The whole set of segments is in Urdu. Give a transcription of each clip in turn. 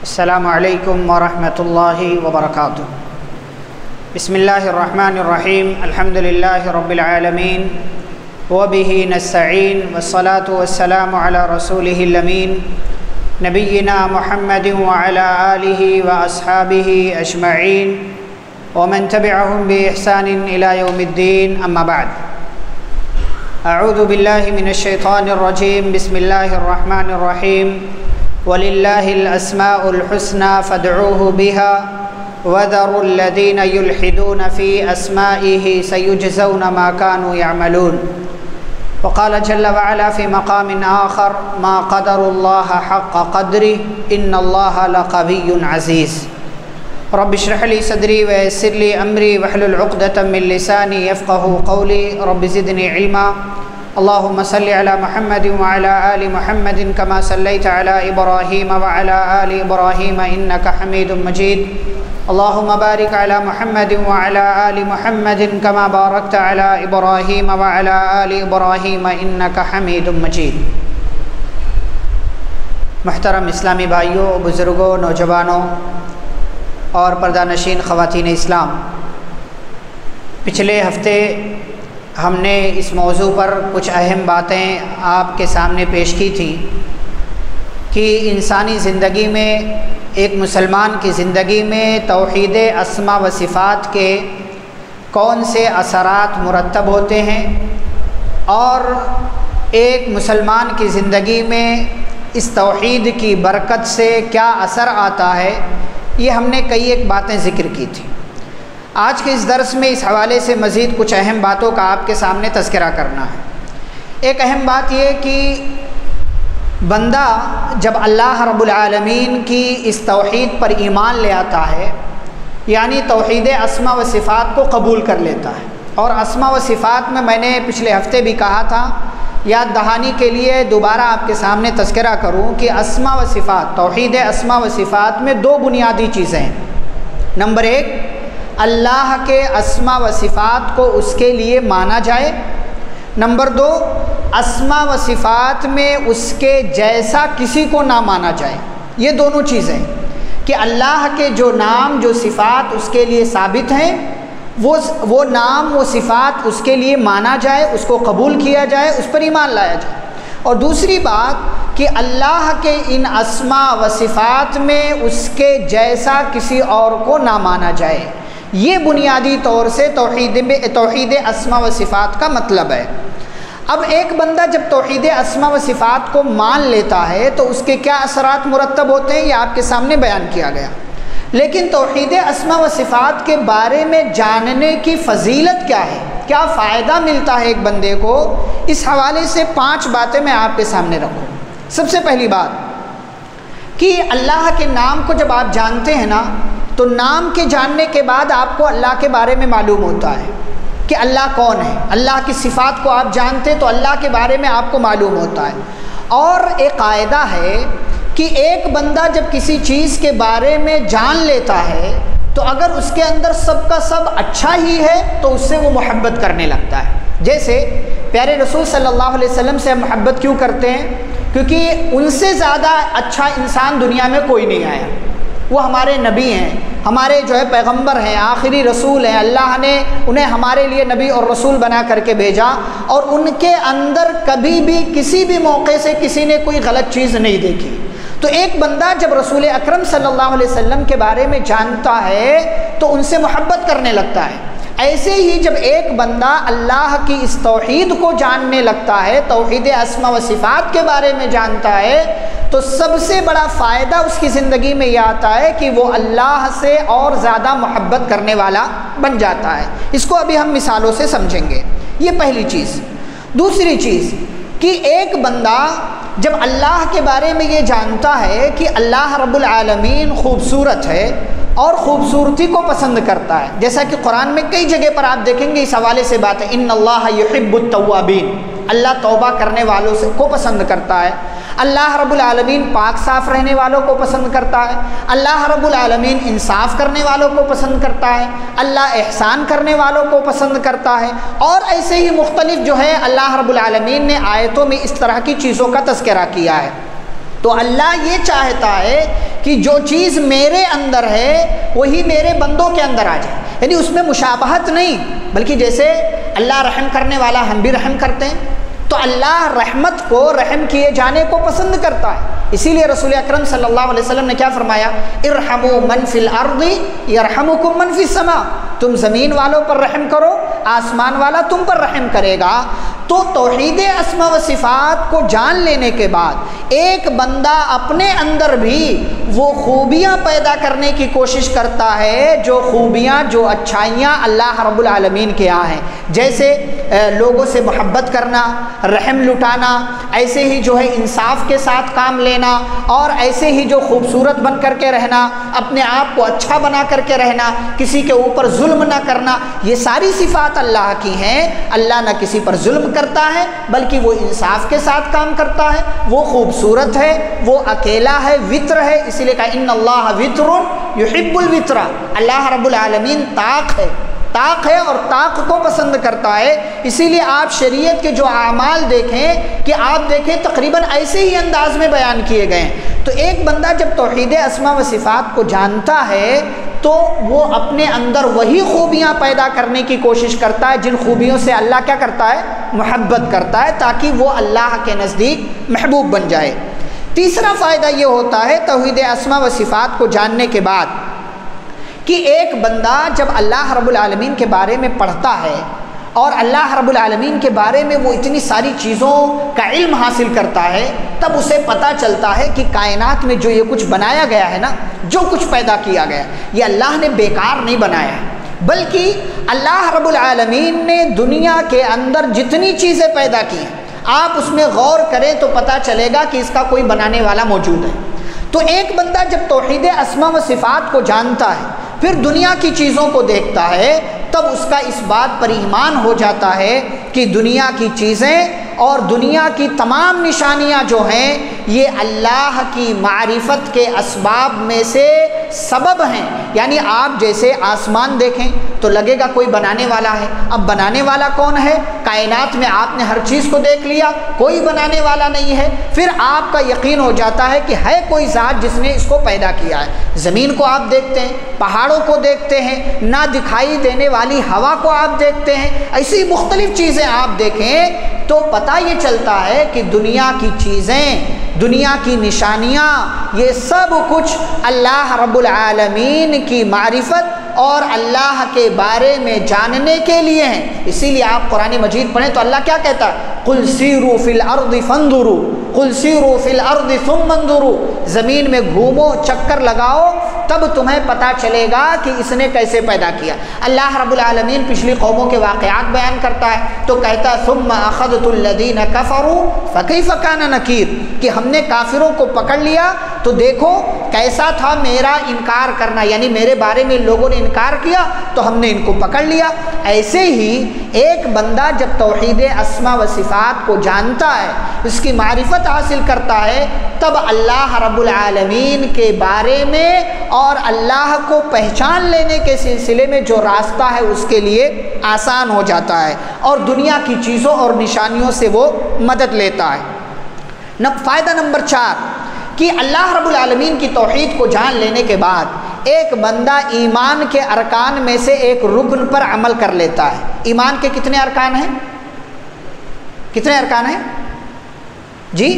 السلام علیکم ورحمۃ اللہ وبرکاتہ۔ بسم اللہ الرحمن الرحیم، الحمد للہ رب العالمین وبہ نستعین والصلاة والسلام علی رسولہ الامین نبینا محمد وعلی آلہ واصحابہ اجمعین ومن تبعہم بإحسان الی یوم الدین، اما بعد۔ اعوذ باللہ من الشیطان الرجیم، بسم اللہ الرحمن الرحیم۔ وَلِلَّهِ الْأَسْمَاءُ الْحُسْنَى فَادْعُوهُ بِهَا وَذَرُوا الَّذِينَ يُلْحِدُونَ فِي أَسْمَائِهِ سَيُجْزَوْنَ مَا كَانُوا يَعْمَلُونَ۔ وقال جل وعلا في مقام آخر: ما قدر الله حق قدره إن الله لقوي عزيز۔ رب اشرح لي صدري ويسر لي أمري واحلل عقدة من لساني يفقهوا قولي، رب زدني علما۔ اللهم صل على محمد وعلى آل محمد كما صليت على إبراهيم وعلى آل إبراهيم إنك حميد مجيد۔ اللهم بارك على محمد وعلى آل محمد كما باركت على إبراهيم وعلى آل إبراهيم إنك حميد مجيد۔ محترم اسلامی بھائیوں، بزرگوں، نوجوانوں اور پردہ نشین خواتین اسلام، پچھلے ہفتے ہم نے اس موضوع پر کچھ اہم باتیں آپ کے سامنے پیش کی تھی کہ انسانی زندگی میں، ایک مسلمان کی زندگی میں توحید اسماء و صفات کے کون سے اثرات مرتب ہوتے ہیں، اور ایک مسلمان کی زندگی میں اس توحید کی برکت سے کیا اثر آتا ہے، یہ ہم نے کئی ایک باتیں ذکر کی تھی۔ آج کے اس درس میں اس حوالے سے مزید کچھ اہم باتوں کا آپ کے سامنے تذکرہ کرنا ہے۔ ایک اہم بات یہ کہ بندہ جب اللہ رب العالمین کی اس توحید پر ایمان لے آتا ہے، یعنی توحید اسماء و صفات کو قبول کر لیتا ہے، اور اسماء و صفات میں نے پچھلے ہفتے بھی کہا تھا، یاد دہانی کے لیے دوبارہ آپ کے سامنے تذکرہ کروں کہ اسماء و صفات، توحید اسماء و صفات میں دو بنیادی چیزیں ہیں۔ نمبر ایک، اللہ کے اسماء و صفات کو اس کے لیے مانا جائے۔ نمبر دو، اسماء و صفات میں اس کے جیسا کسی کو نہ مانا جائے۔ یہ دونوں چیزیں کہ اللہ کے جو نام، جو صفات اس کے لیے ثابت ہیں، وہ نام، وہ صفات اس کے لیے مانا جائے، اس کو قبول کیا جائے، اس پر ایمان لایا جائے۔ اور دوسری بات کہ اللہ کے ان اسماء و صفات میں اس کے جیسا کسی اور کو نہ مانا جائے۔ یہ بنیادی طور سے توحید اسماء و صفات کا مطلب ہے۔ اب ایک بندہ جب توحید اسماء و صفات کو مان لیتا ہے تو اس کے کیا اثرات مرتب ہوتے ہیں، یہ آپ کے سامنے بیان کیا گیا۔ لیکن توحید اسماء و صفات کے بارے میں جاننے کی فضیلت کیا ہے، کیا فائدہ ملتا ہے ایک بندے کو، اس حوالے سے 5 باتیں میں آپ کے سامنے رکھوں۔ سب سے پہلی بات کہ اللہ کے نام کو جب آپ جانتے ہیں نا، تو نام کے جاننے کے بعد آپ کو اللہ کے بارے میں معلوم ہوتا ہے کہ اللہ کون ہے۔ اللہ کی صفات کو آپ جانتے تو اللہ کے بارے میں آپ کو معلوم ہوتا ہے۔ اور ایک قاعدہ ہے کہ ایک بندہ جب کسی چیز کے بارے میں جان لیتا ہے تو اگر اس کے اندر سب کا سب اچھا ہی ہے تو اس سے وہ محبت کرنے لگتا ہے۔ جیسے پیارے رسول صلی اللہ علیہ وسلم سے ہم محبت کیوں کرتے ہیں؟ کیونکہ ان سے زیادہ اچھا انسان دنیا میں کوئی نہیں آیا۔ وہ ہمارے نبی ہیں، ہمارے پیغمبر ہیں، آخری رسول ہیں۔ اللہ نے انہیں ہمارے لیے نبی اور رسول بنا کر کے بھیجا، اور ان کے اندر کبھی بھی کسی بھی موقع سے کسی نے کوئی غلط چیز نہیں دیکھی۔ تو ایک بندہ جب رسول اکرم صلی اللہ علیہ وسلم کے بارے میں جانتا ہے تو ان سے محبت کرنے لگتا ہے۔ ایسے ہی جب ایک بندہ اللہ کی اس توحید کو جاننے لگتا ہے، توحید اسماء و صفات کے بارے میں جانتا ہے، تو سب سے بڑا فائدہ اس کی زندگی میں یہ آتا ہے کہ وہ اللہ سے اور زیادہ محبت کرنے والا بن جاتا ہے۔ اس کو ابھی ہم مثالوں سے سمجھیں گے۔ یہ پہلی چیز۔ دوسری چیز کہ ایک بندہ جب اللہ کے بارے میں یہ جانتا ہے کہ اللہ رب العالمین خوبصورت ہے اور خوبصورتی کو پسند کرتا ہے، جیسا کہ قرآن میں کئی جگہ پر آپ دیکھیں گے اس حوالے سے بات ہے، ان اللہ یحب التوابین، اللہ توبہ کرنے والوں کو پسند کرتا ہے۔ اللہ رب العالمین پاک صاف رہنے والوں کو پسند کرتا ہے۔ اللہ رب العالمین انصاف کرنے والوں کو پسند کرتا ہے۔ اللہ احسان کرنے والوں کو پسند کرتا ہے۔ اور ایسے ہی مختلف اللہ رب العالمین نے آیتوں میں اس طرح کی چیزوں کا تذکرہ کیا ہے۔ تو اللہ یہ چاہتا ہے کہ جو چیز میرے اندر ہے وہی میرے بندوں کے اندر آ جائے، یعنی اس میں مشابہت نہیں، بلکہ جیسے اللہ رحم کرنے والا ہم بھی رحم کرتے ہیں، تو اللہ رحمت کو، رحم کیے جانے کو پسند کرتا ہے۔ اسی لیے رسول اکرم صلی اللہ علیہ وسلم نے کیا فرمایا؟ ارحموا من فی الارض یرحمکم من فی السماء، تم زمین والوں پر رحم کرو، آسمان والا تم پر رحم کرے گا۔ تو توحید اسماء و صفات کو جان لینے کے بعد ایک بندہ اپنے اندر بھی وہ خوبیاں پیدا کرنے کی کوشش کرتا ہے، جو خوبیاں، جو اچھائیاں اللہ رب العالمین کے یہاں ہیں، جیسے لوگوں سے محبت کرنا، رحم لٹانا، ایسے ہی جو ہے انصاف کے ساتھ کام لینا، اور ایسے ہی جو خوبصورت بن کر کے رہنا، اپنے آپ کو اچھا بنا کر کے رہنا، کسی کے اوپر ظلم نہ کرنا، یہ ساری صفات اللہ کی ہیں۔ اللہ نہ کسی پر ظلم کرتا ہے بلکہ وہ انصاف کے ساتھ کام کرتا ہے، وہ خوبصورت ہے، وہ اکیلا ہے، وطر ہے، اسی لیے کہا ان اللہ وطر یحب الوطر، اللہ رب العالمین طاق ہے اور طاق کو پسند کرتا ہے۔ اسی لیے آپ شریعت کے جو اعمال دیکھیں کہ آپ دیکھیں تقریباً ایسے ہی انداز میں بیان کیے گئے ہیں۔ تو ایک بندہ جب توحید اسماء و صفات کو جانتا ہے تو وہ اپنے اندر وہی خوبیاں پیدا کرنے کی کوشش کرتا ہے جن خوبیوں سے اللہ کیا کرتا ہے؟ محبت کرتا ہے، تاکہ وہ اللہ کے نزدیک محبوب بن جائے۔ تیسرا فائدہ یہ ہوتا ہے توحید اسماء و صفات کو جاننے کے بعد کہ ایک بندہ جب اللہ رب العالمین کے بارے میں پڑھتا ہے اور اللہ رب العالمین کے بارے میں وہ اتنی ساری چیزوں کا علم حاصل کرتا ہے، تب اسے پتہ چلتا ہے کہ کائنات میں جو یہ کچھ بنایا گیا ہے نا، جو کچھ پیدا کیا گیا، یہ اللہ نے بیکار نہیں بنایا ہے، بلکہ اللہ رب العالمین نے دنیا کے اندر جتنی چیزیں پیدا کی ہیں، آپ اس میں غور کریں تو پتہ چلے گا کہ اس کا کوئی بنانے والا موجود ہے۔ تو ایک بندہ جب توحید اسماء و صفات کو جانتا ہے، پھر دنیا کی چیزوں کو دیکھتا ہے، تب اس کا اس بات پر ایمان ہو جاتا ہے کہ دنیا کی چیزیں اور دنیا کی تمام نشانیاں جو ہیں یہ اللہ کی معرفت کے اسباب میں سے سبب ہیں۔ یعنی آپ جیسے آسمان دیکھیں تو لگے گا کوئی بنانے والا ہے، اب بنانے والا کون ہے؟ کائنات میں آپ نے ہر چیز کو دیکھ لیا، کوئی بنانے والا نہیں ہے، پھر آپ کا یقین ہو جاتا ہے کہ ہے کوئی ذات جس نے اس کو پیدا کیا ہے۔ زمین کو آپ دیکھتے ہیں، پہاڑوں کو دیکھتے ہیں، نہ دکھائی دینے والی ہوا کو آپ دیکھتے ہیں، ایسی مختلف چیزیں آپ دیکھیں تو پتہ یہ چلتا ہے کہ دنیا کی چیزیں، دنیا کی نشانیاں، یہ سب کچھ اللہ رب العالمین کی معرفت اور اللہ کے بارے میں جاننے کے لیے ہیں۔ اسی لیے آپ قرآن مجید پڑھیں تو اللہ کیا کہتا ہے؟ قُلْ سِیرُوا فِی الْأَرْضِ فَانْظُرُوا قُلْ سِیرُوا فِی الْأَرْضِ ثُمَّ انْظُرُوا، زمین میں گھومو، چکر لگاؤ، تب تمہیں پتہ چلے گا کہ اس نے کیسے پیدا کیا۔ اللہ رب العالمین پچھلی قوموں کے واقعات بیان کرتا ہے تو کہتا ہے ثُمَّ أَخَذْتُ الَّذِينَ كَفَرُوا فَكَيْفَ كَانَ نَكِيرٌ، کہ ہم نے کافروں کو پکڑ لیا تو دیکھو کیسا تھا میرا انکار کرنا، یعنی میرے بارے میں لوگوں نے انکار کیا تو ہم نے ان کو پکڑ لیا۔ ایسے ہی ایک بندہ جب توحید اسماء و صفات کو جانتا ہے، اس کی معرفت حاصل کرتا ہے، تب اللہ رب العالمین کے بارے میں اور اللہ کو پہچان لینے کے سلسلے میں جو راستہ ہے اس کے لیے آسان ہو جاتا ہے، اور دنیا کی چیزوں اور نشانیوں سے وہ مدد لیتا ہے۔ فائدہ نمبر 4 کہ اللہ رب العالمین کی توحید کو جان لینے کے بعد ایک بندہ ایمان کے ارکان میں سے ایک رکن پر عمل کر لیتا ہے۔ ایمان کے کتنے ارکان ہیں؟ کتنے ارکان ہیں جی؟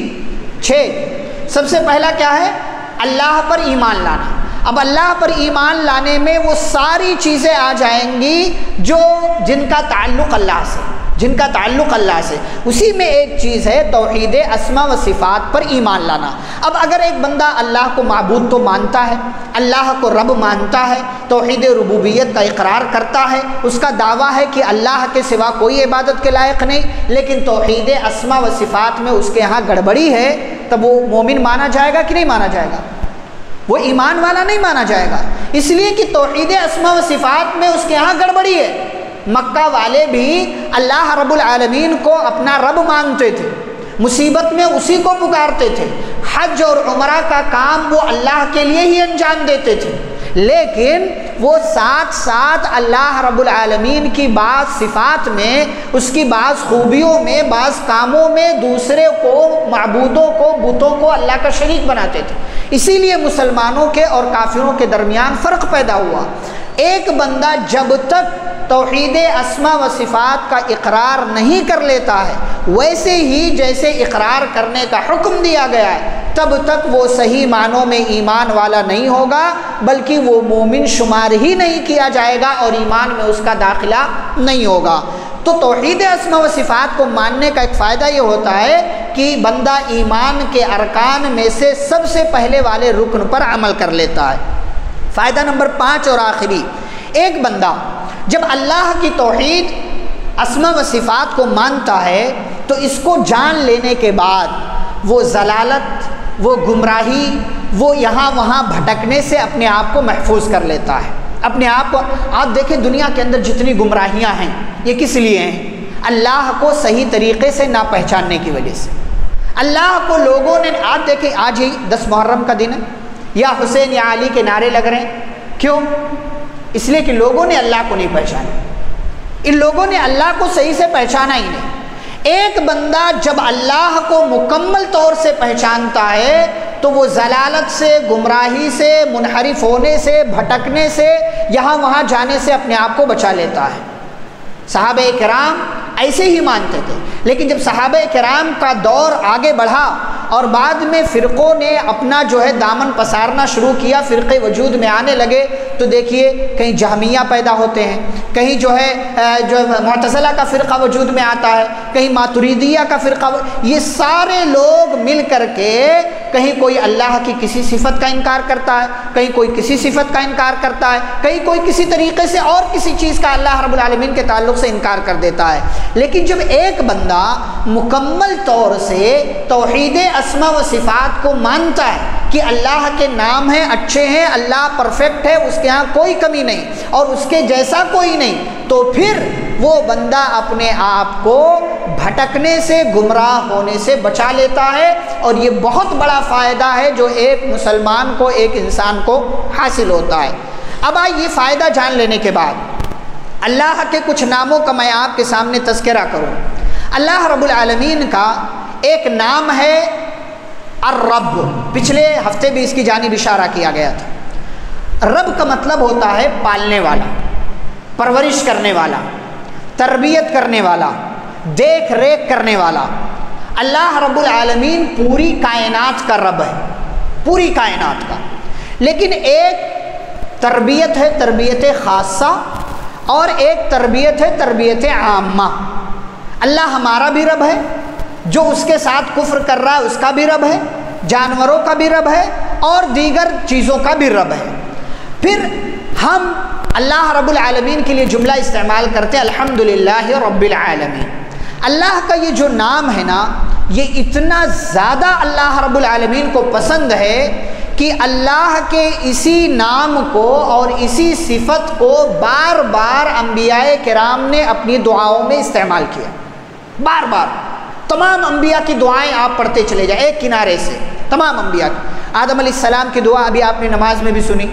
6۔ سب سے پہلا کیا ہے؟ اللہ پر ایمان لانا۔ اب اللہ پر ایمان لانے میں وہ ساری چیزیں آ جائیں گی جن کا تعلق اللہ سے، جن کا تعلق اللہ سے، اسی میں ایک چیز ہے توحید اسماء و صفات پر ایمان لانا۔ اب اگر ایک بندہ اللہ کو معبود تو مانتا ہے، اللہ کو رب مانتا ہے، توحید ربوبیت کا اقرار کرتا ہے، اس کا دعویٰ ہے کہ اللہ کے سوا کوئی عبادت کے لائق نہیں، لیکن توحید اسماء و صفات میں اس کے ہاں گڑبڑی ہے، تب وہ مومن مانا جائے گا کہ نہیں مانا جائے گا؟ وہ ایمان والا نہیں مانا جائے گا، اس لیے کہ توحید اسماء و صفات میں اس کے ہاں گڑبڑی ہے۔ مکہ والے بھی اللہ رب العالمین کو اپنا رب مانتے تھے، مصیبت میں اسی کو پکارتے تھے، حج اور عمرہ کا کام وہ اللہ کے لیے ہی انجام دیتے تھے، لیکن وہ ساتھ ساتھ اللہ رب العالمین کی بعض صفات میں، اس کی بعض خوبیوں میں، بعض کاموں میں دوسرے کو، معبودوں کو، بتوں کو اللہ کا شریک بناتے تھے۔ اسی لیے مسلمانوں کے اور کافروں کے درمیان فرق پیدا ہوا۔ ایک بندہ جب تک توحید اسماء و صفات کا اقرار نہیں کر لیتا ہے، ویسے ہی جیسے اقرار کرنے کا حکم دیا گیا ہے، تب تک وہ صحیح معنوں میں ایمان والا نہیں ہوگا، بلکہ وہ مومن شمار ہی نہیں کیا جائے گا اور ایمان میں اس کا داخلہ نہیں ہوگا۔ تو توحید اسماء و صفات کو ماننے کا ایک فائدہ یہ ہوتا ہے کہ بندہ ایمان کے ارکان میں سے سب سے پہلے والے رکن پر عمل کر لیتا ہے۔ فائدہ نمبر 5 اور آخری، ایک بندہ جب اللہ کی توحید اسماء و صفات کو مانتا ہے تو اس کو جان لینے کے بعد وہ ضلالت، وہ گمراہی، وہ یہاں وہاں بھٹکنے سے اپنے آپ کو محفوظ کر لیتا ہے۔ اپنے آپ کو، آپ دیکھیں دنیا کے اندر جتنی گمراہیاں ہیں یہ کس لیے ہیں؟ اللہ کو صحیح طریقے سے نہ پہچاننے کی وجہ سے۔ اللہ کو لوگوں نے، آپ دیکھیں آج ہی 10 محرم کا دن ہے، یا حسین یا علی کے نعرے لگ رہے ہیں، کیوں؟ اس لیے کہ لوگوں نے اللہ کو نہیں پہچانا، ان لوگوں نے اللہ کو صحیح سے پہچانا ہی نہیں۔ ایک بندہ جب اللہ کو مکمل طور سے پہچانتا ہے تو وہ ضلالت سے، گمراہی سے، منحرف ہونے سے، بھٹکنے سے، یہاں وہاں جانے سے اپنے آپ کو بچا لیتا ہے۔ صحابہ کرام ایسے ہی مانتے تھے، لیکن جب صحابہ کرام کا دور آگے بڑھا اور بعد میں فرقوں نے اپنا جو ہے دامن پسارنا شروع کیا، فرقے وجود میں آنے لگے، تو دیکھیے کہیں جہمیہ پیدا ہوتے ہیں، کہیں جو ہے معتزلہ کا فرقہ وجود میں آتا ہے، کہیں ماتریدیہ کا فرقہ، یہ سارے لوگ مل کر کے کہیں کوئی اللہ کی کسی صفت کا انکار کرتا ہے، کہیں کوئی کسی صفت کا انکار کرتا ہے، کہیں کوئی کسی طریقے سے اور کسی چیز کا اللہ رب العالمین کے تعلق سے انکار کر دیتا ہے۔ لیکن جب ایک بندہ مکمل طور سے توحید اسماء و صفات کو مانتا ہے کہ اللہ کے نام ہیں، اچھے ہیں، اللہ پرفیکٹ ہے، اس کے ہاں کوئی کمی نہیں اور اس کے جیسا کوئی نہیں، تو پھر وہ بندہ اپنے آپ کو بھٹکنے سے، گمراہ ہونے سے بچا لیتا ہے، اور یہ بہت بڑا فائدہ ہے جو ایک مسلمان کو، ایک انسان کو حاصل ہوتا ہے۔ اب آئیے فائدہ جان لینے کے بعد اللہ کے کچھ ناموں کا میں آپ کے سامنے تذکرہ کروں۔ اللہ رب العالمین کا ایک نام ہے الرب، پچھلے ہفتے بھی اس کی جانب اشارہ کیا گیا تھا۔ رب کا مطلب ہوتا ہے پالنے والا، پرورش کرنے والا، تربیت کرنے والا، دیکھ ریکھ کرنے والا۔ اللہ رب العالمین پوری کائنات کا رب ہے، پوری کائنات کا، لیکن ایک تربیت ہے تربیت خاصہ، اور ایک تربیت ہے تربیت عامہ۔ اللہ ہمارا بھی رب ہے، جو اس کے ساتھ کفر کر رہا ہے اس کا بھی رب ہے، جانوروں کا بھی رب ہے، اور دیگر چیزوں کا بھی رب ہے۔ پھر ہم اللہ رب العالمین کے لیے جملہ استعمال کرتے ہیں الحمدللہ رب العالمین۔ اللہ کا یہ جو نام ہے نا، یہ اتنا زیادہ اللہ رب العالمین کو پسند ہے کہ اللہ کے اسی نام کو اور اسی صفت کو بار بار انبیاء کرام نے اپنی دعاؤں میں استعمال کیا، بار بار۔ تمام انبیاء کی دعائیں آپ پڑھتے چلے جائیں ایک کنارے سے، تمام انبیاء کی۔ آدم علیہ السلام کی دعا ابھی آپ نے نماز میں بھی سنی،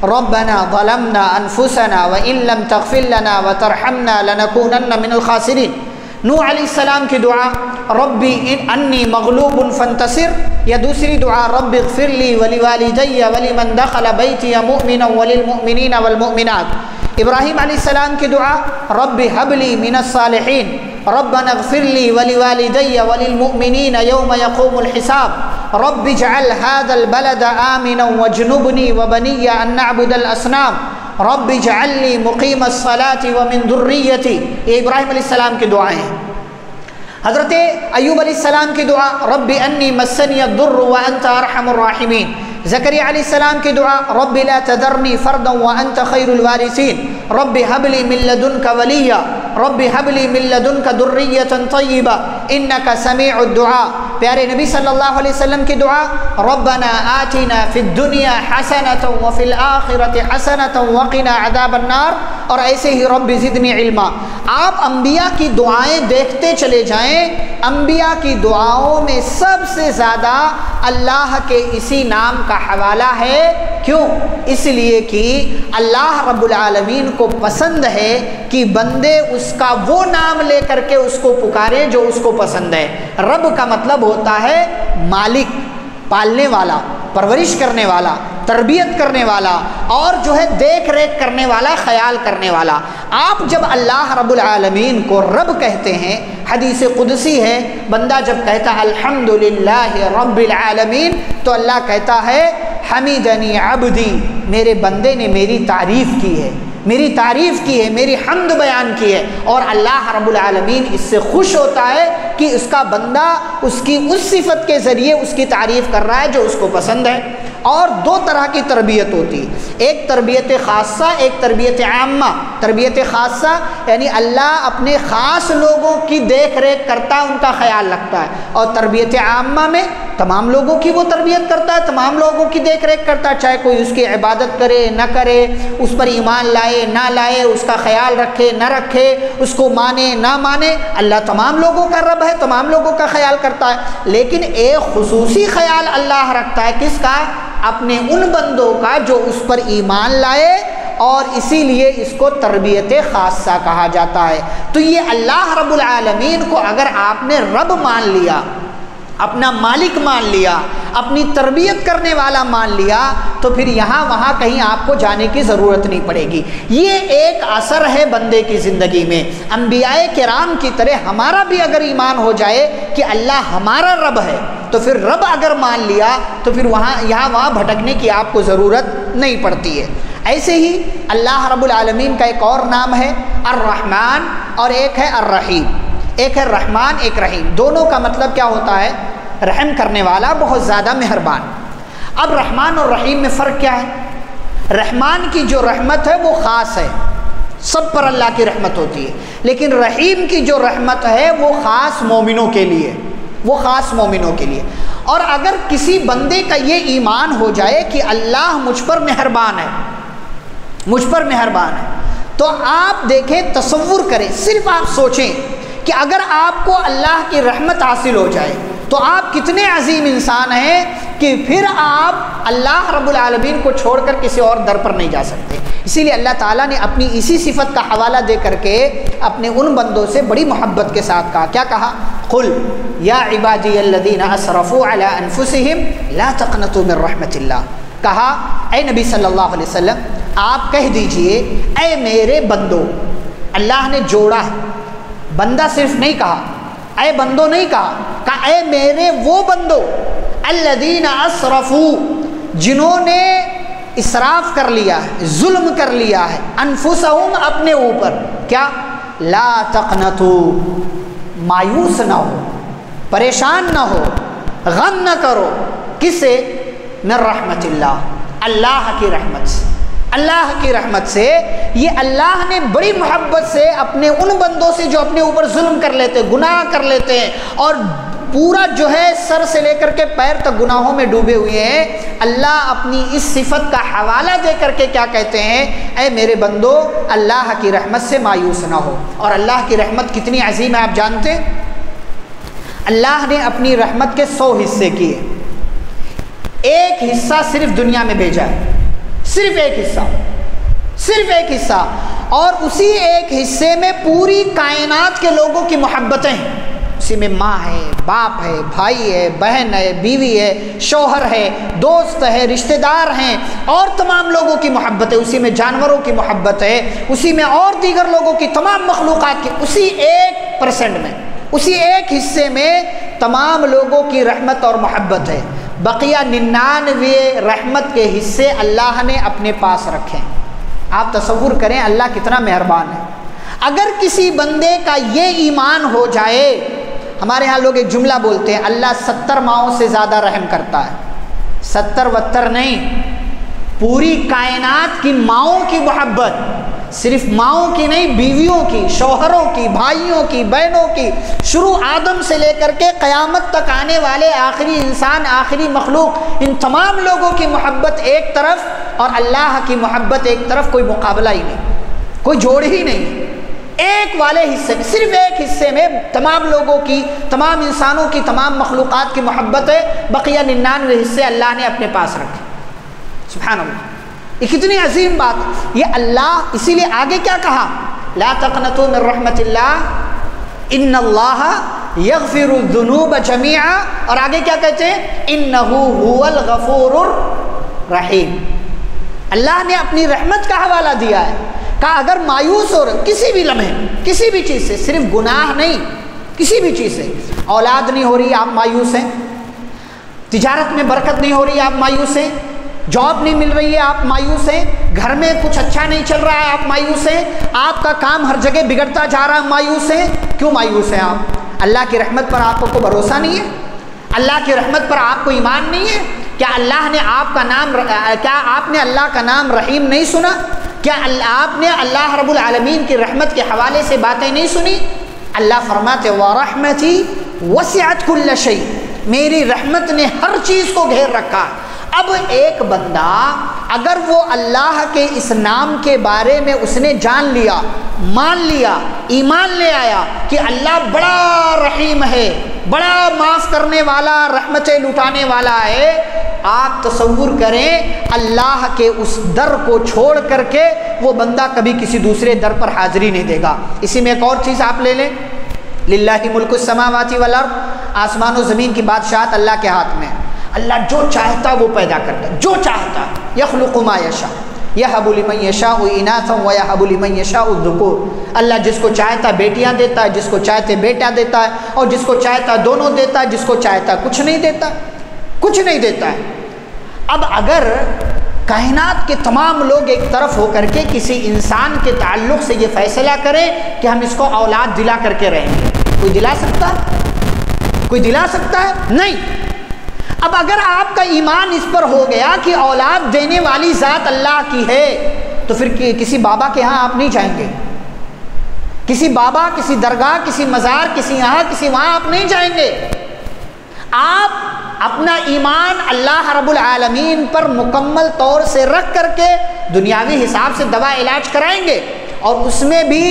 ربنا ظلمنا انفسنا وان لم تغفر لنا وترحمنا لنكونن من الخاسرین۔ نوح علیہ السلام کی دعا ربی انی مغلوب فانتصر، یا دوسری دعا رب اغفر لی ولوالدی ولمن دخل بیتی مؤمنا وللمؤمنین والمؤمنات۔ ابراہیم علیہ السلام کی دعا رب هب لی من الصالحین، ربنا اغفر لی ولوالدی وللمؤمنین یوم یقوم الحساب، رب اجعل هذا البلد آمنا واجنبنی وبنی ان نعبد الاصنام، رب اجعل لی مقیم الصلاة ومن ذریتی۔ یہ ابراہیم علیہ السلام کی دعائیں ہیں۔ حضرت ایوب علیہ السلام کی دعا رب انی مسنی الضر وانت ارحم الراحمین۔ زکریا علیہ السلام کی دعا رب لا تذرنی فردا وانت خیر الوارثین، رب هب لی من لدنک ولیا، رب هب لی من لدنک ذریۃ طیبہ انک سمیع الدعاء۔ پیارے نبی صلی اللہ علیہ وسلم کی دعا ربنا آتنا فی الدنیا حسنۃ وفی الآخرۃ حسنۃ وقنا عذاب النار، اور ایسے ہی رب زدنی علما۔ آپ انبیاء کی دعائیں دیکھتے چلے جائیں، انبیاء کی دعاؤں میں سب سے زیادہ اللہ کے اسی نام کا حوالہ ہے۔ کیوں؟ اس لیے کہ اللہ رب العالمین کو پسند ہے کہ بندے اس کا وہ نام لے کر کے اس کو پکارے جو اس کو پسند ہے۔ رب کا مطلب ہوتا ہے مالک، پالنے والا، پرورش کرنے والا، تربیت کرنے والا، اور جو ہے دیکھ ریکھ کرنے والا، خیال کرنے والا۔ آپ جب اللہ رب العالمین کو رب کہتے ہیں، حدیث قدسی ہے، بندہ جب کہتا ہے الحمدللہ رب العالمین، تو اللہ کہتا ہے حمیدنی عبدی، میرے بندے نے میری تعریف کی ہے، میری تعریف کی ہے، میری حمد بیان کی ہے۔ اور اللہ رب العالمین اس سے خوش ہوتا ہے کہ اس کا بندہ اس کی اس صفت کے ذریعے اس کی تعریف کر رہا ہے جو اس کو پسند ہے۔ اور دو طرح کی تربیت ہوتی، ایک تربیت خاصہ، ایک تربیت عامہ۔ تربیت خاصہ یعنی اللہ اپنے خاص لوگوں کی دیکھ ریکھ کرتا ہے، ان کا خیال رکھتا ہے، اور تربیت عامہ میں تمام لوگوں کی وہ تربیت کرتا ہے، تمام لوگوں کی دیکھ ریکھ کرتا ہے، چاہے کوئی اس کی عبادت کرے نہ کرے، اس پر ایمان لائے نہ لائے، اس کا خیال رکھے نہ رکھے، اس کو مانے نہ مانے، اللہ تمام لوگوں کا رب ہے، تمام لوگوں کا خیال کرتا ہے۔ لیکن ایک خصوصی خیال اللہ رکھتا ہے، کس کا؟ اپنے ان بندوں کا جو اس پر ایمان لائے، اور اسی لیے اس کو تربیت خاصہ کہا جاتا ہے۔ تو یہ اللہ رب العالمین کو اگر آپ نے رب مان لیا، اپنا مالک مان لیا، اپنی تربیت کرنے والا مان لیا، تو پھر یہاں وہاں کہیں آپ کو جانے کی ضرورت نہیں پڑے گی۔ یہ ایک اثر ہے بندے کی زندگی میں۔ انبیاء کرام کی طرح ہمارا بھی اگر ایمان ہو جائے کہ اللہ ہمارا رب ہے، تو پھر رب اگر مان لیا تو پھر یہاں وہاں بھٹکنے کی آپ کو ضرورت نہیں پڑتی ہے۔ ایسے ہی اللہ رب العالمین کا ایک اور نام ہے الرحمن، اور ایک ہے الرحیم۔ ایک ہے رحمان، ایک رحیم۔ دونوں کا مطلب کیا ہوتا ہے؟ رحم کرنے والا، بہت زیادہ مہربان۔ اب رحمان اور رحیم میں فرق کیا ہے؟ رحمان کی جو رحمت ہے وہ خاص ہے، سب پر اللہ کی رحمت ہوتی ہے، لیکن رحیم کی جو رحمت ہے وہ خاص مومنوں کے لیے، وہ خاص مومنوں کے لیے۔ اور اگر کسی بندے کا یہ ایمان ہو جائے کہ اللہ مجھ پر مہربان ہے، مجھ پر مہربان ہے، تو آپ دیکھیں، تصور کریں، صرف آپ سوچیں کہ اگر آپ کو اللہ کی رحمت حاصل ہو جائے تو آپ کتنے عظیم انسان ہیں کہ پھر آپ اللہ رب العالمین کو چھوڑ کر کسی اور در پر نہیں جا سکتے۔ اسی لیے اللہ تعالیٰ نے اپنی اسی صفت کا حوالہ دے کر کے اپنے ان بندوں سے بڑی محبت کے ساتھ کہا، کیا کہا؟ قل یا عبادی الذین اسرفوا علی انفسہم لا تقنطوا من رحمت اللہ۔ کہا اے نبی صلی اللہ علیہ وسلم، آپ کہہ دیجئے اے میرے بندو۔ اللہ نے جوڑا ہے، بندہ صرف نہیں کہا، اے بندو نہیں کہا، کہا اے میرے وہ بندو الذین اسرفوا، جنہوں نے اسراف کر لیا ہے، ظلم کر لیا ہے، انفسہم، اپنے اوپر۔ کیا؟ لا تقنطوا، مایوس نہ ہو، پریشان نہ ہو، غم نہ کرو، کس سے؟ من رحمت اللہ، اللہ کی رحمت سے، اللہ کی رحمت سے۔ یہ اللہ نے بڑی محبت سے اپنے ان بندوں سے جو اپنے اوپر ظلم کر لیتے، گناہ کر لیتے ہیں، اور پورا جو ہے سر سے لے کر کے پیر تک گناہوں میں ڈوبے ہوئے ہیں، اللہ اپنی اس صفت کا حوالہ دے کر کے کیا کہتے ہیں؟ اے میرے بندو، اللہ کی رحمت سے مایوس نہ ہو۔ اور اللہ کی رحمت کتنی عظیم ہے آپ جانتے ہیں؟ اللہ نے اپنی رحمت کے 100 حصے کیے، ایک حصہ صرف دنیا میں بھیجا ہے، صرف ایک حصہ، صرف ایک حصہ، اور اسی ایک حصے میں پوری کائنات کے لوگوں کی محبتیں ہیں۔ اسی میں ماں ہے، باپ ہے، بھائی ہے، بہن ہے، بیوی ہے، شوہر ہے، دوست ہے، رشتہ دار ہیں، اور تمام لوگوں کی محبت ہے۔ اسی میں جانوروں کی محبت ہے، اسی میں اور دیگر لوگوں کی، تمام مخلوقات کی، اسی 1% میں، اسی ایک حصے میں تمام لوگوں کی رحمت اور محبت ہے۔ بقیہ 99 رحمت کے حصے اللہ نے اپنے پاس رکھے۔ آپ تصور کریں اللہ کتنا مہربان ہے۔ اگر کسی بندے کا یہ ایمان ہو جائے، ہمارے ہاں لوگ ایک جملہ بولتے ہیں، اللہ 70 ماؤں سے زیادہ رحم کرتا ہے۔ 70 نہیں، پوری کائنات کی ماؤں کی محبت، صرف ماؤں کی نہیں، بیویوں کی، شوہروں کی، بھائیوں کی، بہنوں کی، شروع آدم سے لے کر کے قیامت تک آنے والے آخری انسان، آخری مخلوق، ان تمام لوگوں کی محبت ایک طرف اور اللہ کی محبت ایک طرف، کوئی مقابلہ ہی نہیں۔ کوئی جوڑ ہی نہیں. ایک والے حصے میں، صرف ایک حصے میں تمام لوگوں کی، تمام انسانوں کی، تمام مخلوقات کی محبت ہے، بقیہ 99 حصے اللہ نے اپنے پاس رکھے. سبحان اللہ، یہ کتنی عظیم بات ہے. یہ اللہ اسی لیے آگے کیا کہا؟ لا تقنطوا من رحمت اللہ ان اللہ یغفر الذنوب جميعا، اور آگے کیا کہتے ہیں؟ انہ هو الغفور الرحیم. اللہ نے اپنی رحمت کا حوالہ دیا ہے، کہا اگر مایوس ہو رہے کسی بھی لمحے، کسی بھی چیز سے، صرف گناہ نہیں، کسی بھی چیز سے، اولاد نہیں ہو رہی آپ مایوس ہیں، تجارت میں برکت نہیں ہو رہی آپ مایوس ہیں، جاب نہیں مل رہی ہے آپ مایوس ہیں، گھر میں کچھ اچھا نہیں چل رہا ہے آپ مایوس ہیں، آپ کا کام ہر جگہ بگڑتا جا رہا ہے مایوس ہیں. کیوں مایوس ہیں آپ؟ اللہ کی رحمت پر آپ کو بھروسہ نہیں ہے؟ اللہ کی رحمت پر آپ کو ایمان نہیں ہے؟ کیا اللہ نے آپ کا نام، کیا آپ نے اللہ کا نام رحیم نہیں سنا؟ کیا آپ نے اللہ رب العالمین کی رحمت کے حوالے سے باتیں نہیں سنی؟ اللہ فرماتے وَرَحْمَتِي وَسِعَتْ كُلَّ شَيْءٍ، میری رحمت نے ہر چیز کو گھیر رکھا. اب ایک بندہ اگر وہ اللہ کے اس نام کے بارے میں اس نے جان لیا، مان لیا، ایمان لے آیا کہ اللہ بڑا رحیم ہے، بڑا معاف کرنے والا، رحمتیں لٹانے والا ہے، آپ تصور کریں اللہ کے اس در کو چھوڑ کر کے وہ بندہ کبھی کسی دوسرے در پر حاضری نہیں دے گا. اسی میں ایک اور چیز آپ لے لیں، للہ ملک السماوات والارض، آسمان و زمین کی بادشاہت اللہ کے ہاتھ میں. اللہ جو چاہتا وہ پیدا کرتا، جو چاہتا. یخلق ما یشاء یہب لمن یشاء اناثا ویہب لمن یشاء الذکور. اللہ جس کو چاہتا بیٹیاں دیتا ہے، جس کو چاہتے بیٹا دیتا ہے، اور جس کو چاہتا دونوں دیتا ہے، جس کو چاہتا کچھ نہیں دیتا، کچھ نہیں دیتا ہے. اب اگر کائنات کے تمام لوگ ایک طرف ہو کر کے کسی انسان کے تعلق سے یہ فیصلہ کریں کہ ہم اس کو اولاد دلا کر کے رہیں گے، کوئی دلا سکتا ہے؟ کوئی دلا سکتا ہے؟ نہیں. اب اگر آپ کا ایمان اس پر ہو گیا کہ اولاد دینے والی ذات اللہ کی ہے، تو پھر کسی بابا کے ہاں آپ نہیں جائیں گے، کسی بابا، کسی درگاہ، کسی مزار، کسی یہاں کسی وہاں آپ نہیں جائیں گے. آپ اپنا ایمان اللہ رب العالمین پر مکمل طور سے رکھ کر کے دنیاوی حساب سے دوا علاج کرائیں گے، اور اس میں بھی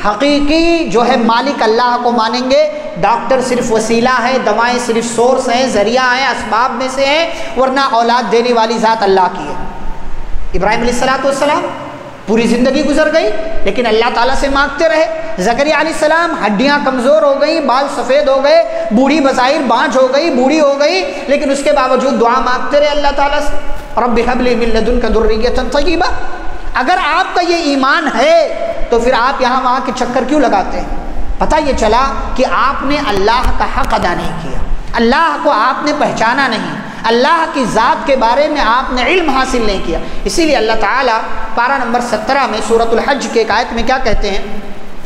حقیقی جو ہے مالک اللہ کو مانیں گے. ڈاکٹر صرف وسیلہ ہے، دوائیں صرف سورس ہیں، ذریعہ ہیں، اسباب میں سے ہیں، ورنہ اولاد دینے والی ذات اللہ کی ہے. ابراہیم علیہ السلام پوری زندگی گزر گئی لیکن اللہ تعالیٰ سے مانگتے رہے. زکریا علیہ السلام ہڈیاں کمزور ہو گئیں، بال سفید ہو گئے، بوڑھی بظاہر بانجھ ہو گئی، بوڑھی ہو گئی، لیکن اس کے باوجود دعا مانگتے رہے اللہ تعالیٰ سے، رب ہب لی من لدنک ذریۃ طیبہ. اگر آپ کا یہ ایمان ہے تو پھر آپ یہاں وہاں کے چکر کیوں لگاتے ہیں؟ پتہ یہ چلا کہ آپ نے اللہ کا حق ادا نہیں کیا، اللہ کو آپ نے پہچانا نہیں، اللہ کی ذات کے بارے میں آپ نے علم حاصل نہیں کیا. اسی لیے اللہ تعالیٰ پارہ نمبر 17 میں سورۃ الحج کے ایک آیت میں کیا کہتے ہیں؟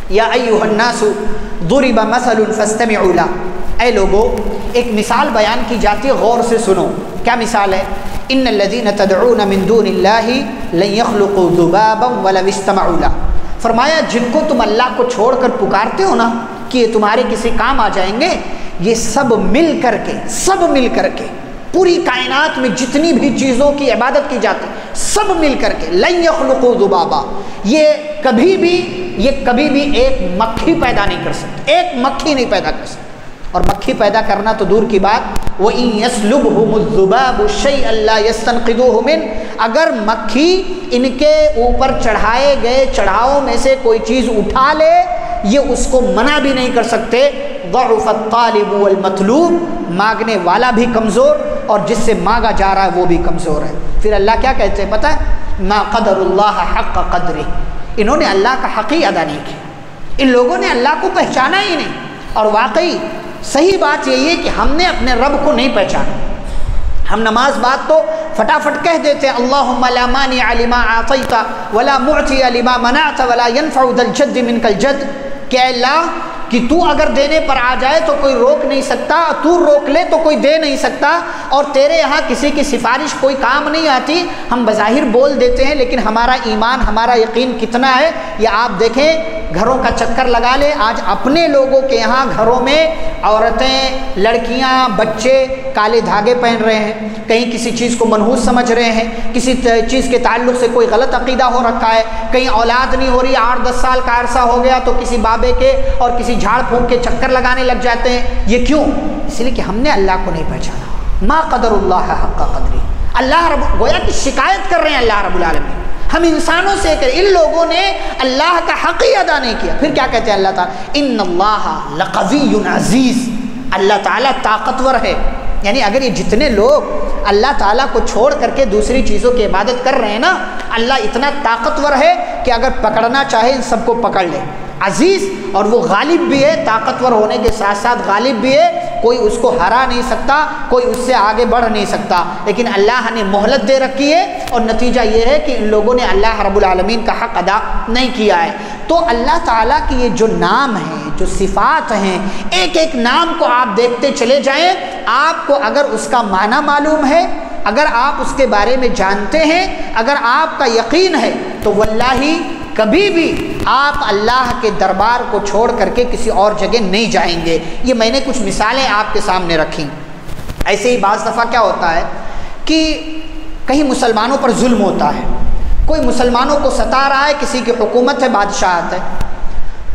یا ایھا الناس ضرب مثل فاستمعوا له. اے لوگو، ایک مثال بیان کی جاتی ہے، غور سے سنو. کیا مثال ہے؟ ان الذین تدعون من دون اللہ لن يخلقوا ذبابا ولو اجتمعوا له. فرمایا جن کو تم اللہ کو چھوڑ کر پکارتے ہو نا کہ یہ تمہارے کسی کام آ جائیں گے، یہ سب مل کر کے پوری کائنات میں جتنی بھی چیزوں کی عبادت کی جاتی سب مل کر کے لن یخلقوا ذبابا، یہ کبھی بھی ایک مکھی پیدا نہیں کر سکتے، ایک مکھی نہیں پیدا کر سکتے. اور مکھی پیدا کرنا تو دور کی بات، وَإِن يَسْلُبْهُمُ الذُّبَابُ شَيْئًا لَّا يَسْتَنقِذُوهُ مِنْهُ، اگر مکھی ان کے اوپر چڑھائے گئے چڑھاؤ میں سے کوئی چیز اٹھا لے، یہ اس کو منع بھی نہیں کر سکتے. ضعف الطالب والمطلوب، مانگنے والا بھی کمزور اور جس سے مانگا جا رہا ہے وہ بھی کمزور ہے. پھر اللہ کیا کہتے ہیں پتہ ہے؟ ما قدر اللہ حق قدرہ، انہوں نے اللہ کا حق ہی ادا نہیں کیا، ان لوگوں نے اللہ کو پہچانا ہی نہیں. اور واقعی صحیح بات یہی ہے کہ ہم نے اپنے رب کو نہیں پہچانا. ہم نماز بات تو فٹافٹ کہہ دیتے ہیں، اللہم لا مانع لما اعطیت ولا معطی لما منعت ولا ينفع ذا الجد منک الجد، کہ اے اللہ کہ تو اگر دینے پر آ جائے تو کوئی روک نہیں سکتا، تو روک لے تو کوئی دے نہیں سکتا، اور تیرے یہاں کسی کی سفارش کوئی کام نہیں آتی. ہم بظاہر بول دیتے ہیں لیکن ہمارا ایمان، ہمارا یقین کتنا ہے یہ آپ دیکھیں. گھروں کا چکر لگا لے۔ آج اپنے لوگوں کے یہاں گھروں میں عورتیں، لڑکیاں، بچے کالے دھاگے پہن رہے ہیں، کہیں کسی چیز کو منحوس سمجھ رہے ہیں، کسی چیز کے تعلق سے کوئی غلط عقیدہ ہو رکھا ہے، کہیں اولاد نہیں ہو رہی، 8-10 سال کا عرصہ ہو گیا تو کسی بابے کے اور کسی جھاڑ پھونک کے چکر لگانے لگ جاتے ہیں۔ یہ کیوں؟ اس لیے کہ ہم نے اللہ کو نہیں پہچانا۔ ما قدر اللہ حق قدری، اللہ گویا کہ شکایت کر رہے ہیں اللہ رب العالمین، ہم انسانوں سے کہ ان لوگوں نے اللہ کا حق ہی ادا نہیں کیا۔ پھر کیا کہتے ہیں اللہ تعالیٰ؟ ان اللہ لقوی عزیز، اللہ تعالیٰ طاقتور ہے۔ یعنی اگر یہ جتنے لوگ اللہ تعالیٰ کو چھوڑ کر کے دوسری چیزوں کی عبادت کر رہے ہیں نا، اللہ اتنا طاقتور ہے کہ اگر پکڑنا چاہے ان سب کو پکڑ لے۔ عزیز، اور وہ غالب بھی ہے، طاقتور ہونے کے ساتھ ساتھ غالب بھی ہے، کوئی اس کو ہرا نہیں سکتا، کوئی اس سے آگے بڑھ نہیں سکتا۔ لیکن اللہ نے مہلت دے رکھی ہے اور نتیجہ یہ ہے کہ ان لوگوں نے اللہ رب العالمین کا حق ادا نہیں کیا ہے۔ تو اللہ تعالیٰ کی یہ جو نام ہیں، جو صفات ہیں، ایک ایک نام کو آپ دیکھتے چلے جائیں، آپ کو اگر اس کا معنی معلوم ہے، اگر آپ اس کے بارے میں جانتے ہیں، اگر آپ کا یقین ہے، تو واللہ کبھی بھی آپ اللہ کے دربار کو چھوڑ کر کے کسی اور جگہ نہیں جائیں گے۔ یہ میں نے کچھ مثالیں آپ کے سامنے رکھیں۔ ایسے ہی بعض دفعہ کیا ہوتا ہے کہ کہیں مسلمانوں پر ظلم ہوتا ہے، کوئی مسلمانوں کو ستا رہا ہے، کسی کی حکومت ہے، بادشاہت ہے،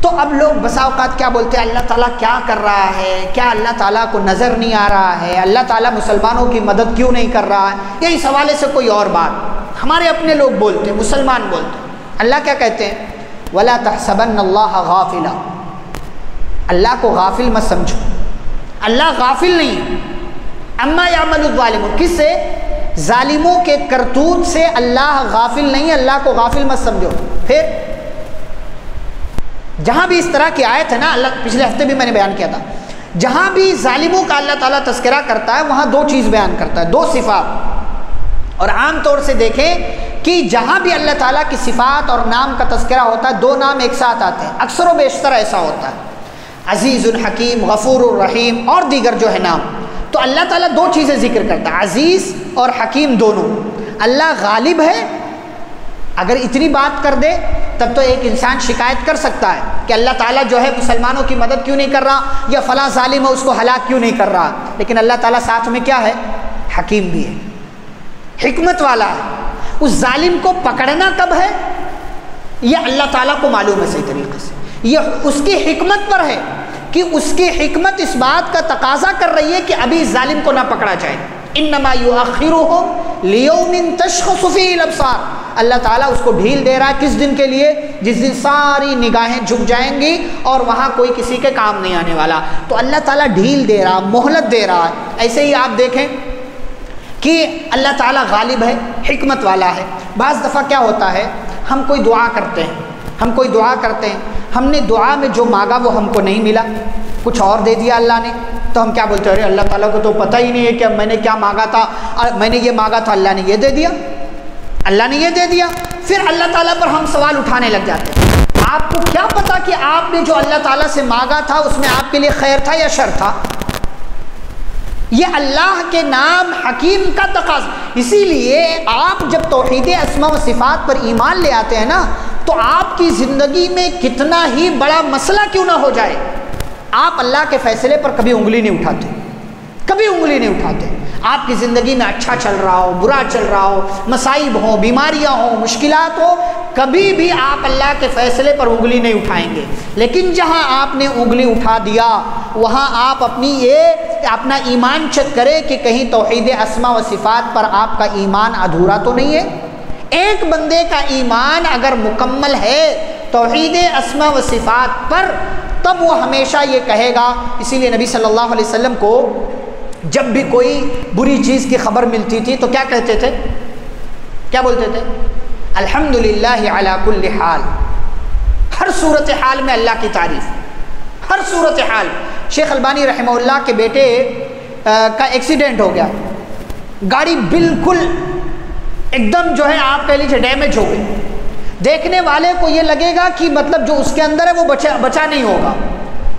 تو اب لوگ بسا اوقات کیا بولتے ہیں؟ اللہ تعالیٰ کیا کر رہا ہے؟ کیا اللہ تعالیٰ کو نظر نہیں آ رہا ہے؟ اللہ تعالیٰ مسلمانوں کی مدد کیوں نہیں کر رہا ہے؟ یا اس حوالے سے کوئی اور بات ہمارے اپنے لوگ بولتے ہیں، مسلمان بولتے ہیں۔ اللہ کیا کہتے ہیں؟ وَلَا تَحْسَبَنَّ اللَّهَ غَافِلًا، اللہ کو غافل مت سمجھو، اللہ غافل نہیں۔ اما یعمل الظالمون، کس سے؟ ظالموں کے کرتوت سے اللہ غافل نہیں، اللہ کو غافل مت سمجھو۔ پھر جہاں بھی اس طرح کی آیت ہے نا، اللہ پچھلے ہفتے بھی میں نے بیان کیا تھا، جہاں بھی ظالموں کا اللہ تعالیٰ تذکرہ کرتا ہے وہاں دو چیز بیان کرتا ہے، دو صفات۔ اور عام طور سے دیکھیں کہ جہاں بھی اللہ تعالیٰ کی صفات اور نام کا تذکرہ ہوتا ہے، دو نام ایک ساتھ آتے ہیں، اکثر و بیشتر ایسا ہوتا ہے، عزیز الحکیم، غفور الرحیم اور دیگر جو ہے نام۔ تو اللہ تعالیٰ دو چیزیں ذکر کرتا ہے، عزیز اور حکیم دونوں۔ اللہ غالب ہے، اگر اتنی بات کر دے تب تو ایک انسان شکایت کر سکتا ہے کہ اللہ تعالیٰ جو ہے مسلمانوں کی مدد کیوں نہیں کر رہا، یا فلاں ظالم ہے اس کو ہلاک کیوں نہیں کر رہا۔ لیکن اللہ تعالیٰ ساتھ میں کیا ہے؟ حکیم بھی ہے، حکمت والا ہے۔ اس ظالم کو پکڑنا کب ہے یہ اللہ تعالیٰ کو معلوم ہے صحیح طریقے سے، یہ اس کی حکمت پر ہے کہ اس کی حکمت اس بات کا تقاضا کر رہی ہے کہ ابھی اس ظالم کو نہ پکڑا جائے۔ انما یؤخرھم لیوم تشخص فیہ الابصار، اللہ تعالیٰ اس کو ڈھیل دے رہا ہے کس دن کے لیے؟ جس دن ساری نگاہیں جھک جائیں گی اور وہاں کوئی کسی کے کام نہیں آنے والا۔ تو اللہ تعالیٰ ڈھیل دے رہا، مہلت دے رہا ہے۔ ایسے ہی آپ دیکھیں کہ اللہ تعالیٰ غالب ہے، حکمت والا ہے۔ بعض دفعہ کیا ہوتا ہے، ہم کوئی دعا کرتے ہیں، ہم نے دعا میں جو مانگا وہ ہم کو نہیں ملا، کچھ اور دے دیا اللہ نے، تو ہم کیا بولتے ہیں؟ ارے اللہ تعالیٰ کو تو پتہ ہی نہیں ہے کہ میں نے کیا مانگا تھا، میں نے یہ مانگا تھا، اللہ نے یہ دے دیا، اللہ نے یہ دے دیا۔ پھر اللہ تعالیٰ پر ہم سوال اٹھانے لگ جاتے ہیں۔ آپ کو کیا پتا کہ آپ نے جو اللہ تعالیٰ سے مانگا تھا اس میں آپ کے لیے خیر تھا یا شر تھا؟ یہ اللہ کے نام حکیم کا تقاضا۔ اسی لیے آپ جب توحید اسماء و صفات پر ایمان لے آتے ہیں نا، تو آپ کی زندگی میں کتنا ہی بڑا مسئلہ کیوں نہ ہو جائے، آپ اللہ کے فیصلے پر کبھی انگلی نہیں اٹھاتے، کبھی انگلی نہیں اٹھاتے۔ آپ کی زندگی میں اچھا چل رہا ہو، برا چل رہا ہو، مصائب ہوں، بیماریاں ہوں، مشکلات ہو، کبھی بھی آپ اللہ کے فیصلے پر انگلی نہیں اٹھائیں گے۔ لیکن جہاں آپ نے انگلی اٹھا دیا وہاں آپ اپنا ایمان چیک کریں کہ کہیں توحید اسماء و صفات پر آپ کا ایمان ادھورا تو نہیں ہے۔ ایک بندے کا ایمان اگر مکمل ہے توحید اسماء و صفات پر، تب وہ ہمیشہ یہ کہے گا۔ اسی لیے نبی صلی اللہ علیہ وسلم کو جب بھی کوئی بری چیز کی خبر ملتی تھی تو کیا کہتے تھے؟ کیا بولتے تھے؟ الحمدللہ علی کل حال، ہر صورت حال میں اللہ کی تعریف، ہر صورت حال۔ شیخ البانی رحمہ اللہ کے بیٹے کا ایکسیڈنٹ ہو گیا، گاڑی بالکل ایک دم جو ہے آپ کہہ لیجیے ڈیمیج ہو گئی، دیکھنے والے کو یہ لگے گا کہ مطلب جو اس کے اندر ہے وہ بچا نہیں ہوگا،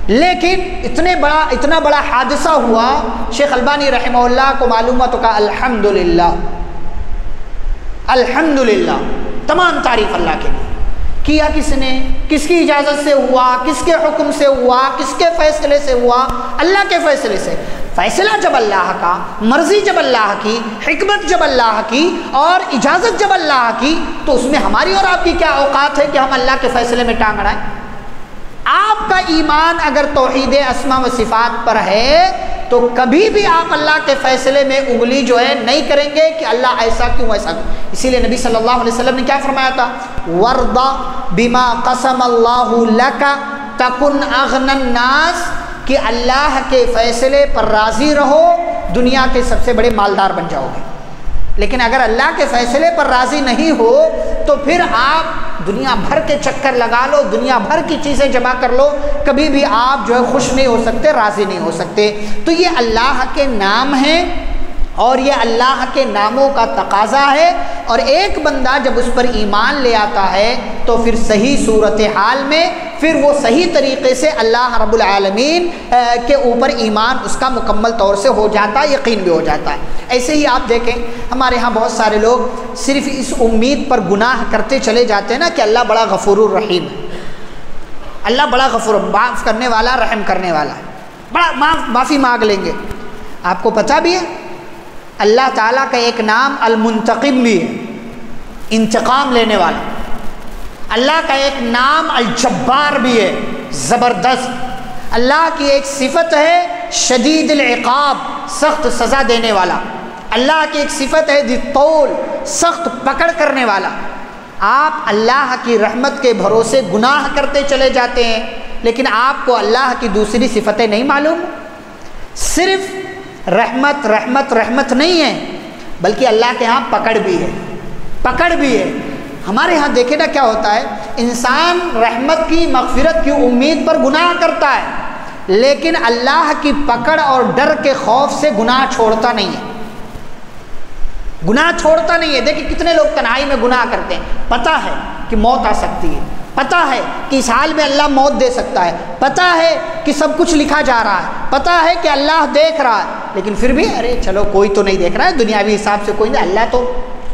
لیکن اتنا بڑا حادثہ ہوا، شیخ البانی رحمہ اللہ کو معلوم ہوا تو کہا الحمدللہ، الحمدللہ، تمام تعریف اللہ کے لیے۔ کیا کس نے؟ کس کی اجازت سے ہوا؟ کس کے حکم سے ہوا؟ کس کے فیصلے سے ہوا؟ اللہ کے فیصلے سے۔ فیصلہ جب اللہ کا، مرضی جب اللہ کی، حکمت جب اللہ کی، اور اجازت جب اللہ کی، تو اس میں ہماری اور آپ کی کیا اوقات ہے کہ ہم اللہ کے فیصلے میں ٹانگ اڑائیں؟ آپ کا ایمان اگر توحید اسماء و صفات پر ہے تو کبھی بھی آپ اللہ کے فیصلے میں انگلی جو ہے نہیں کریں گے کہ اللہ ایسا کیوں ایسا کیوں۔ اسی لیے نبی صلی اللہ علیہ وسلم نے کیا فرمایا تھا؟ وَارْضَ بِمَا قَسَمَ اللَّهُ لَكَ تَكُنْ أَغْنَى النَّاسِ، کہ اللہ کے فیصلے پر راضی رہو، دنیا کے سب سے بڑے مالدار بن جاؤ گے۔ لیکن اگر اللہ کے فیصلے پر راضی نہیں ہو تو پھر آپ دنیا بھر کے چکر لگا لو، دنیا بھر کی چیزیں جمع کر لو، کبھی بھی آپ جو ہے خوش نہیں ہو سکتے، راضی نہیں ہو سکتے۔ تو یہ اللہ کے نام ہیں اور یہ اللہ کے ناموں کا تقاضا ہے، اور ایک بندہ جب اس پر ایمان لے آتا ہے تو پھر صحیح صورتحال میں پھر وہ صحیح طریقے سے اللہ رب العالمین کے اوپر ایمان اس کا مکمل طور سے ہو جاتا ہے، یقین بھی ہو جاتا ہے۔ ایسے ہی آپ دیکھیں ہمارے ہاں بہت سارے لوگ صرف اس امید پر گناہ کرتے چلے جاتے ہیں نا کہ اللہ بڑا غفور الرحیم ہے، اللہ بڑا غفور، معاف کرنے والا، رحم کرنے والا ہے، بڑا معافی مانگ لیں گے۔ آپ کو پتہ بھی ہے اللہ تعالیٰ کا ایک نام المنتقم بھی ہے، انتقام لینے والا۔ اللہ کا ایک نام الجبار بھی ہے، زبردست۔ اللہ کی ایک صفت ہے شدید العقاب، سخت سزا دینے والا۔ اللہ کی ایک صفت ہے ذی الطول، سخت پکڑ کرنے والا۔ آپ اللہ کی رحمت کے بھروسے گناہ کرتے چلے جاتے ہیں، لیکن آپ کو اللہ کی دوسری صفتیں نہیں معلوم۔ صرف رحمت رحمت رحمت نہیں ہے، بلکہ اللہ کے ہاں پکڑ بھی ہے، پکڑ بھی ہے۔ ہمارے ہاں دیکھیں نا کیا ہوتا ہے، انسان رحمت کی، مغفرت کی امید پر گناہ کرتا ہے، لیکن اللہ کی پکڑ اور ڈر کے خوف سے گناہ چھوڑتا نہیں ہے، گناہ چھوڑتا نہیں ہے۔ دیکھیں کتنے لوگ تنہائی میں گناہ کرتے ہیں، پتہ ہے کہ موت آ سکتی ہے، پتہ ہے کہ اس حال میں اللہ موت دے سکتا ہے، پتہ ہے کہ سب کچھ لکھا جا رہا ہے، پتہ ہے کہ اللہ دیکھ رہا ہے، لیکن پھر بھی ارے چلو کوئی تو نہیں دیکھ رہا ہے، دنیاوی حساب سے کوئی نہیں، اللہ تو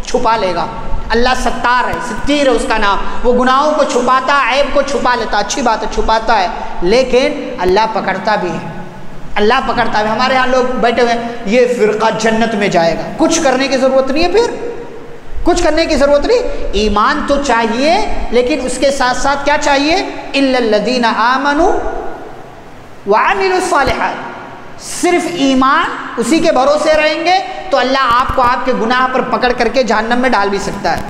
چھپا لے گا۔ اللہ ستار ہے، ستیر ہے اس کا نام، وہ گناہوں کو چھپاتا، عیب کو چھپا لیتا، اچھی بات ہے چھپاتا ہے، لیکن اللہ پکڑتا بھی ہے، اللہ پکڑتا ہے۔ ہمارے ہاں لوگ بیٹھے ہوئے ہیں یہ فرقہ جنت میں جائے گا، کچھ کرنے کی ضرورت نہیں ہے، پھر کچھ کرنے کی ضرورت نہیں۔ ایمان تو چاہیے، لیکن اس کے ساتھ ساتھ کیا چاہیے؟ الا الذین آمنوا وعملوا الصالحات۔ صرف ایمان، اسی کے بھروسے رہیں گے تو اللہ آپ کو آپ کے گناہ پر پکڑ کر کے جہنم میں ڈال بھی سکتا ہے،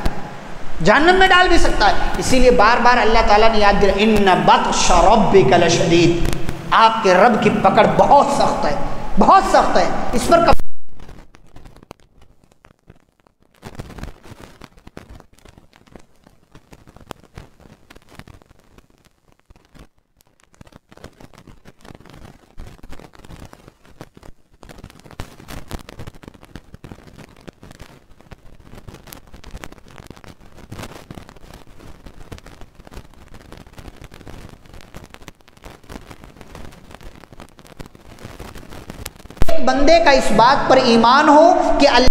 جہنم میں ڈال بھی سکتا ہے۔ اسی لیے بار بار اللہ تعالیٰ نے یاد دیا ان بطش ربک لشدید، آپ کے رب کی پکڑ بہت سخت ہے، بہت سخت ہے، اس پر بندے کا اس بات پر ایمان ہو کہ اللہ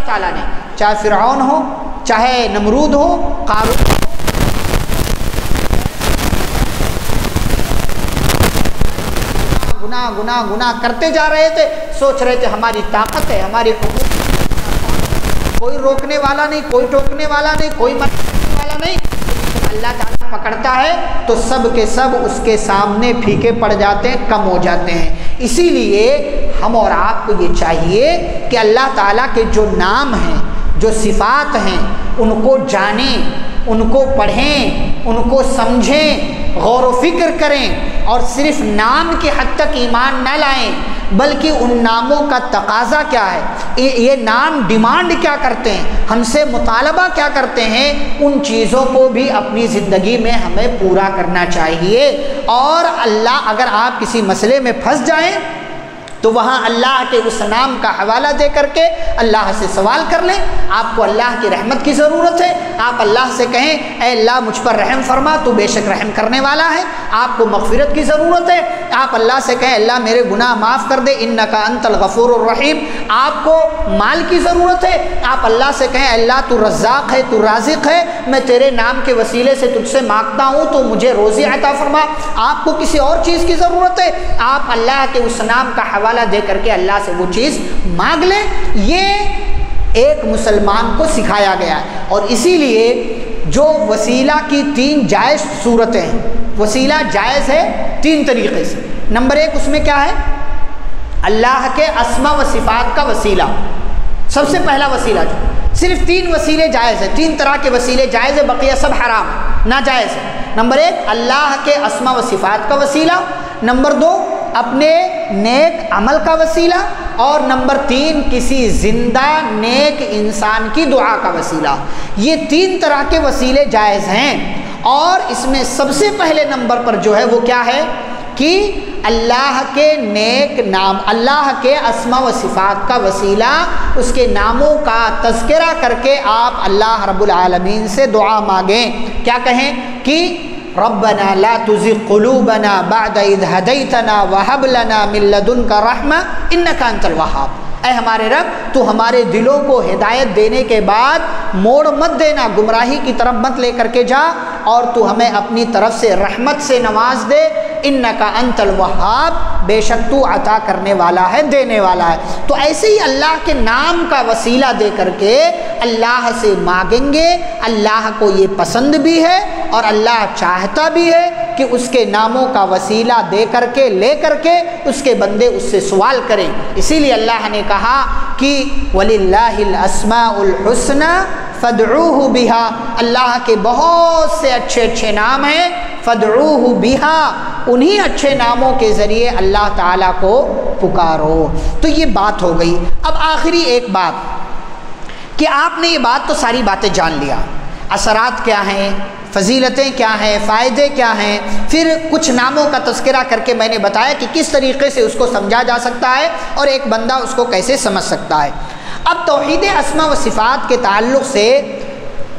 تعالیٰ نے، چاہے فرعون ہو، چاہے نمرود ہو، قارون ہو، گناہ گناہ گناہ کرتے جا رہے تھے، سوچ رہے تھے ہماری طاقت ہے، ہماری قوت، کوئی روکنے والا نہیں، کوئی ٹوکنے والا نہیں، کوئی مرنے والا نہیں۔ اللہ تعالیٰ پکڑتا ہے تو سب کے سب اس کے سامنے پھیکے پڑ جاتے ہیں، کم ہو جاتے ہیں۔ اسی لیے ہم اور آپ کو یہ چاہیے کہ اللہ تعالیٰ کے جو نام ہیں، جو صفات ہیں، ان کو جانیں، ان کو پڑھیں، ان کو سمجھیں، غور و فکر کریں اور صرف نام کی حد تک ایمان نہ لائیں، بلکہ ان ناموں کا تقاضا کیا ہے، یہ نام ڈیمانڈ کیا کرتے ہیں، ہم سے مطالبہ کیا کرتے ہیں، ان چیزوں کو بھی اپنی زندگی میں ہمیں پورا کرنا چاہیے۔ اور اللہ، اگر آپ کسی مسئلے میں پھنس جائیں تو وہاں اللہ کے اس نام کا حوالہ دے کر کے اللہ سے سوال کر لیں۔ آپ کو اللہ کی رحمت کی ضرورت ہے، آپ اللہ سے کہیں اے اللہ مجھ پر رحم فرما، تو بے شک رحم کرنے والا ہے۔ آپ کو مغفرت کی ضرورت ہے، آپ اللہ سے کہیں اللہ میرے گناہ معاف کر دے، انک انت الغفور الرحیم۔ آپ کو مال کی ضرورت ہے، آپ اللہ سے کہیں اللہ تو رزاق ہے، تو رازق ہے، میں تیرے نام کے وسیلے سے تجھ سے مانگتا ہوں تو مجھے روزی عطا فرما۔ آپ کو کسی اور چیز کی ضرورت ہے، آپ اللہ کے اس نام کا حوالہ دے کر کے اللہ سے وہ چیز مانگ لیں۔ یہ ایک مسلمان کو سکھایا گیا ہے، اور اسی لیے جو وسیلہ کی 3 جائز صورتیں ہیں، وسیلہ جائز ہے 3 طریقے سے۔ نمبر 1 اس میں کیا ہے، اللہ کے اسماء و صفات کا وسیلہ، سب سے پہلا وسیلہ جو صرف 3 وسیلے جائز ہیں، 3 طرح کے وسیلے جائز ہیں، بقیہ سب حرام ناجائز ہے۔ نمبر 1 اللہ کے اسماء و صفات کا وسیلہ، نمبر 2 اپنے نیک عمل کا وسیلہ، اور نمبر 3 کسی زندہ نیک انسان کی دعا کا وسیلہ۔ یہ 3 طرح کے وسیلے جائز ہیں، اور اس میں سب سے پہلے نمبر پر جو ہے وہ کیا ہے کہ اللہ کے نیک نام، اللہ کے اسماء و صفات کا وسیلہ، اس کے ناموں کا تذکرہ کر کے آپ اللہ رب العالمین سے دعا مانگیں۔ کیا کہیں کہ ربنا لا تزغ قلوبنا بعد اذ هديتنا وهب لنا من لدنك رحمة انك انت الوهاب۔ اے ہمارے رب، تو ہمارے دلوں کو ہدایت دینے کے بعد موڑ مت دینا، گمراہی کی طرف مت لے کر کے جا، اور تو ہمیں اپنی طرف سے رحمت سے نواز دے، انک انت الوہاب، بے شک تو عطا کرنے والا ہے، دینے والا ہے۔ تو ایسے ہی اللہ کے نام کا وسیلہ دے کر کے اللہ سے مانگیں گے، اللہ کو یہ پسند بھی ہے اور اللہ چاہتا بھی ہے کہ اس کے ناموں کا وسیلہ دے کر کے، لے کر کے اس کے بندے اس سے سوال کریں۔ اسی لیے اللہ نے کہا کہ وَلِلَّهِ الْأَسْمَاءُ الْحُسْنَى فَادْعُوهُ بِهَا، اللہ کے بہت سے اچھے اچھے نام ہیں، فَادْعُوهُ بِهَا، انہی اچھے ناموں کے ذریعے اللہ تعالیٰ کو پکارو۔ تو یہ بات ہو گئی۔ اب آخری ایک بات کہ آپ نے یہ بات تو ساری باتیں جان لیا، اثرات کیا ہیں، فضیلتیں کیا ہیں، فائدے کیا ہیں، پھر کچھ ناموں کا تذکرہ کر کے میں نے بتایا کہ کس طریقے سے اس کو سمجھا جا سکتا ہے اور ایک بندہ اس کو کیسے سمجھ سکتا ہے۔ اب توحید اسماء و صفات کے تعلق سے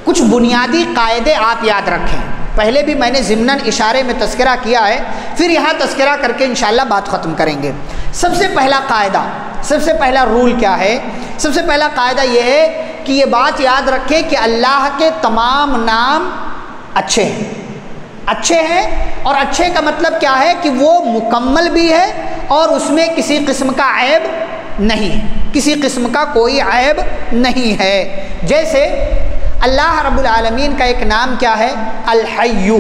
کچھ بنیادی قاعدے آپ یاد رکھیں۔ پہلے بھی میں نے ضمناً اشارے میں تذکرہ کیا ہے، پھر یہاں تذکرہ کر کے انشاءاللہ بات ختم کریں گے۔ سب سے پہلا قاعدہ، سب سے پہلا رول کیا ہے؟ سب سے پہلا قاعدہ یہ ہے کہ یہ بات یاد رکھیں کہ اللہ کے تمام نام اچھے ہیں، اچھے ہیں، اور اچھے کا مطلب کیا ہے کہ وہ مکمل بھی ہے اور اس میں کسی قسم کا عیب نہیں ہے، کسی قسم کا کوئی عیب نہیں ہے۔ جیسے اللہ رب العالمین کا ایک نام کیا ہے؟ الحی۔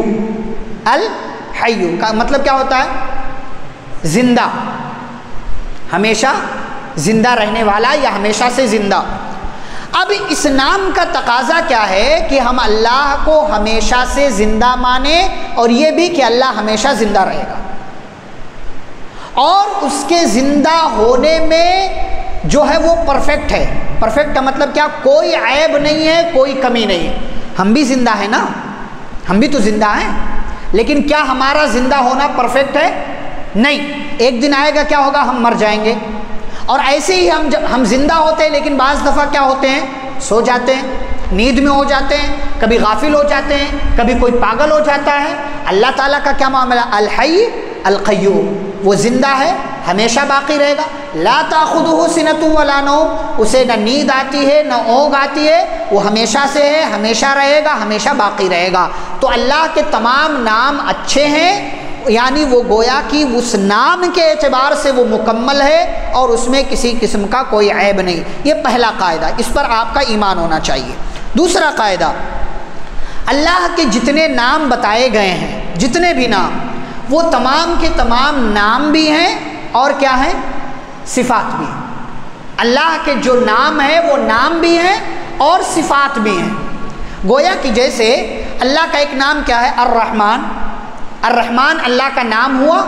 الحی کا مطلب کیا ہوتا ہے؟ زندہ، ہمیشہ زندہ رہنے والا یا ہمیشہ سے زندہ۔ اب اس نام کا تقاضا کیا ہے کہ ہم اللہ کو ہمیشہ سے زندہ مانیں، اور یہ بھی کہ اللہ ہمیشہ زندہ رہے گا، اور اس کے زندہ ہونے میں جو ہے وہ پرفیکٹ ہے۔ پرفیکٹ کا مطلب کیا؟ کوئی عیب نہیں ہے، کوئی کمی نہیں ہے۔ ہم بھی زندہ ہیں نا، ہم بھی تو زندہ ہیں، لیکن کیا ہمارا زندہ ہونا پرفیکٹ ہے؟ نہیں، ایک دن آئے گا کیا ہوگا؟ ہم مر جائیں گے۔ اور ایسے ہی ہم زندہ ہوتے ہیں، لیکن بعض دفعہ کیا ہوتے ہیں؟ سو جاتے ہیں، نیند میں ہو جاتے ہیں، کبھی غافل ہو جاتے ہیں، کبھی کوئی پاگل ہو جاتا ہے۔ اللہ تعالیٰ کا کیا معاملہ؟ الحی القیوم، وہ زندہ ہے، ہمیشہ باقی رہے گا۔ لا تاخذہ سنۃ ولا نوم، اسے نہ نیند آتی ہے نہ اونگ آتی ہے، وہ ہمیشہ سے ہے، ہمیشہ رہے گا، ہمیشہ باقی رہے گا۔ تو اللہ کے تمام نام اچھے ہیں، یعنی وہ گویا کہ اس نام کے اعتبار سے وہ مکمل ہے اور اس میں کسی قسم کا کوئی عیب نہیں۔ یہ پہلا قاعدہ، اس پر آپ کا ایمان ہونا چاہیے۔ دوسرا قاعدہ، اللہ کے جتنے نام بتائے گئے ہیں، جتنے بھی نام، وہ تمام کے تمام نام بھی ہیں اور کیا ہیں؟ صفات بھی ہیں۔ اللہ کے جو نام ہیں وہ نام بھی ہیں اور صفات بھی ہیں۔ گویا کہ جیسے اللہ کا ایک نام کیا ہے؟ الرحمن، الرحمن اللہ کا نام ہوا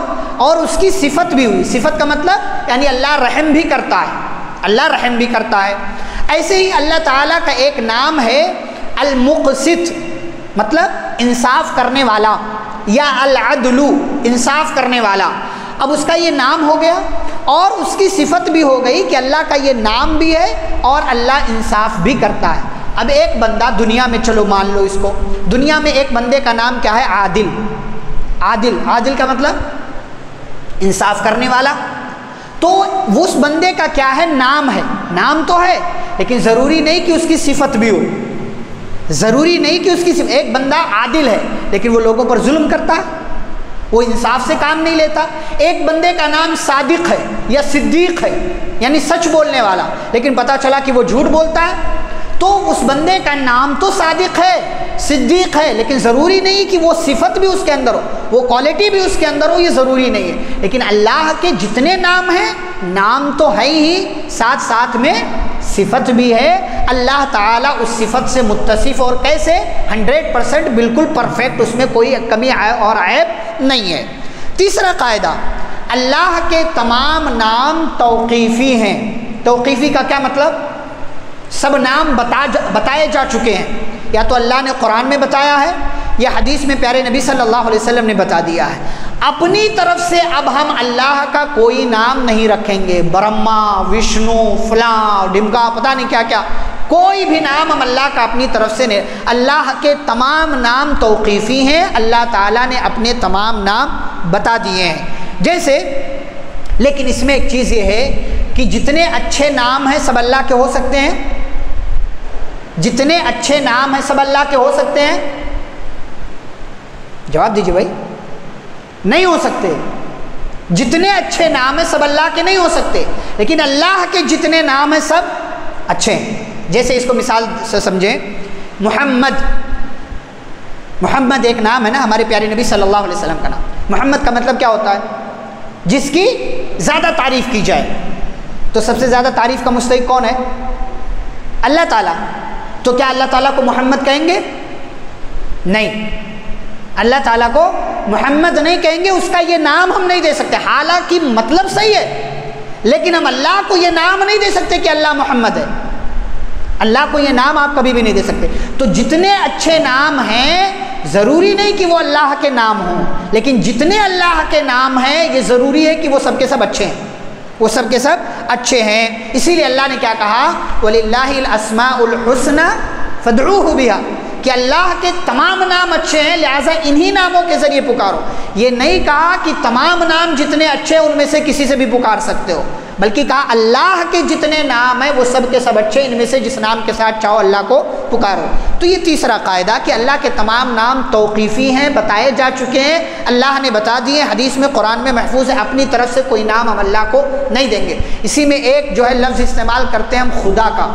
اور اس کی صفت بھی ہوئی. صفت کا مطلب یعنی اللہ رحم بھی کرتا ہے, اللہ رحم بھی کرتا ہے. ایسے ہی اللہ تعالیٰ کا ایک نام ہے المقسط, مطلب انصاف کرنے والا, یا العدل انصاف کرنے والا. اب اس کا یہ نام ہو گیا اور اس کی صفت بھی ہو گئی کہ اللہ کا یہ نام بھی ہے اور اللہ انصاف بھی کرتا ہے. اب ایک بندہ دنیا میں, چلو مان لو اس کو, دنیا میں ایک بندے کا نام کیا ہے؟ عادل. عادل, عادل کا مطلب انصاف کرنے والا. تو اس بندے کا کیا ہے؟ نام ہے. نام تو ہے لیکن ضروری نہیں کہ اس کی صفت بھی ہو. ضروری نہیں کہ اس کی صفت. ایک بندہ عادل ہے لیکن وہ لوگوں پر ظلم کرتا ہے, وہ انصاف سے کام نہیں لیتا. ایک بندے کا نام صادق ہے یا صدیق ہے, یعنی سچ بولنے والا, لیکن پتہ چلا کہ وہ جھوٹ بولتا ہے, تو اس بندے کا نام تو صادق ہے, صدیق ہے, لیکن ضروری نہیں کہ وہ صفت بھی اس کے اندر ہو, وہ کوالٹی بھی اس کے اندر ہو, یہ ضروری نہیں ہے. لیکن اللہ کے جتنے نام ہیں, نام تو ہے ہی, ساتھ ساتھ میں صفت بھی ہے. اللہ تعالیٰ اس صفت سے متصف, اور کیسے؟ 100% بالکل پرفیکٹ, اس میں کوئی کمی اور عیب نہیں ہے. تیسرا قاعدہ, اللہ کے تمام نام توقیفی ہیں. توقیفی کا کیا مطلب؟ سب نام بتائے جا چکے ہیں, یا تو اللہ نے قرآن میں بتایا ہے یا حدیث میں پیارے نبی صلی اللہ علیہ وسلم نے بتا دیا ہے. اپنی طرف سے اب ہم اللہ کا کوئی نام نہیں رکھیں گے, برہما, وشنو, فلاں, ڈمکا, پتہ نہیں کیا کیا, کوئی بھی نام ہم اللہ کا اپنی طرف سے نہیں. اللہ کے تمام نام توقیفی ہیں, اللہ تعالیٰ نے اپنے تمام نام بتا دیے ہیں. جیسے, لیکن اس میں ایک چیز یہ ہے کہ جتنے اچھے نام ہیں سب اللہ کے ہو سکتے ہیں. جتنے اچھے نام ہیں سب اللہ کے ہو سکتے ہیں؟ جواب دیجیے بھائی. نہیں ہو سکتے. جتنے اچھے نام ہیں سب اللہ کے نہیں ہو سکتے, لیکن اللہ کے جتنے نام ہیں سب اچھے ہیں. جیسے اس کو مثال سے سمجھیں, محمد. محمد ایک نام ہے نا, ہمارے پیارے نبی صلی اللہ علیہ وسلم کا نام. محمد کا مطلب کیا ہوتا ہے؟ جس کی زیادہ تعریف کی جائے. تو سب سے زیادہ تعریف کا مستحق کون ہے؟ اللہ تعالیٰ. تو کیا اللہ تعالیٰ کو محمد کہیں گے؟ نہیں, اللہ تعالیٰ کو محمد نہیں کہیں گے, اس کا یہ نام ہم نہیں دے سکتے. حالانکہ مطلب صحیح ہے, لیکن ہم اللہ کو یہ نام نہیں دے سکتے کہ اللہ محمد ہے. اللہ کو یہ نام آپ کبھی بھی نہیں دے سکتے. تو جتنے اچھے نام ہیں ضروری نہیں کہ وہ اللہ کے نام ہوں, لیکن جتنے اللہ کے نام ہیں یہ ضروری ہے کہ وہ سب کے سب اچھے ہیں, وہ سب کے سب اچھے ہیں. اسی لیے اللہ نے کیا کہا؟ وَلِلَّهِ الْأَسْمَاءُ الْحُسْنَى فَادْعُوهُ بِهَا, کہ اللہ کے تمام نام اچھے ہیں لہٰذا انہی ناموں کے ذریعے پکارو. یہ نہیں کہا کہ تمام نام جتنے اچھے ہیں ان میں سے کسی سے بھی پکار سکتے ہو, بلکہ کہا اللہ کے جتنے نام ہیں وہ سب کے سب اچھے, ان میں سے جس نام کے ساتھ چاہو اللہ کو پکارو. تو یہ تیسرا قاعدہ کہ اللہ کے تمام نام توقیفی ہیں, بتائے جا چکے ہیں, اللہ نے بتا دیے, حدیث میں قرآن میں محفوظ ہے. اپنی طرف سے کوئی نام ہم اللہ کو نہیں دیں گے. اسی میں ایک جو ہے لفظ استعمال کرتے ہیں ہم خدا کا.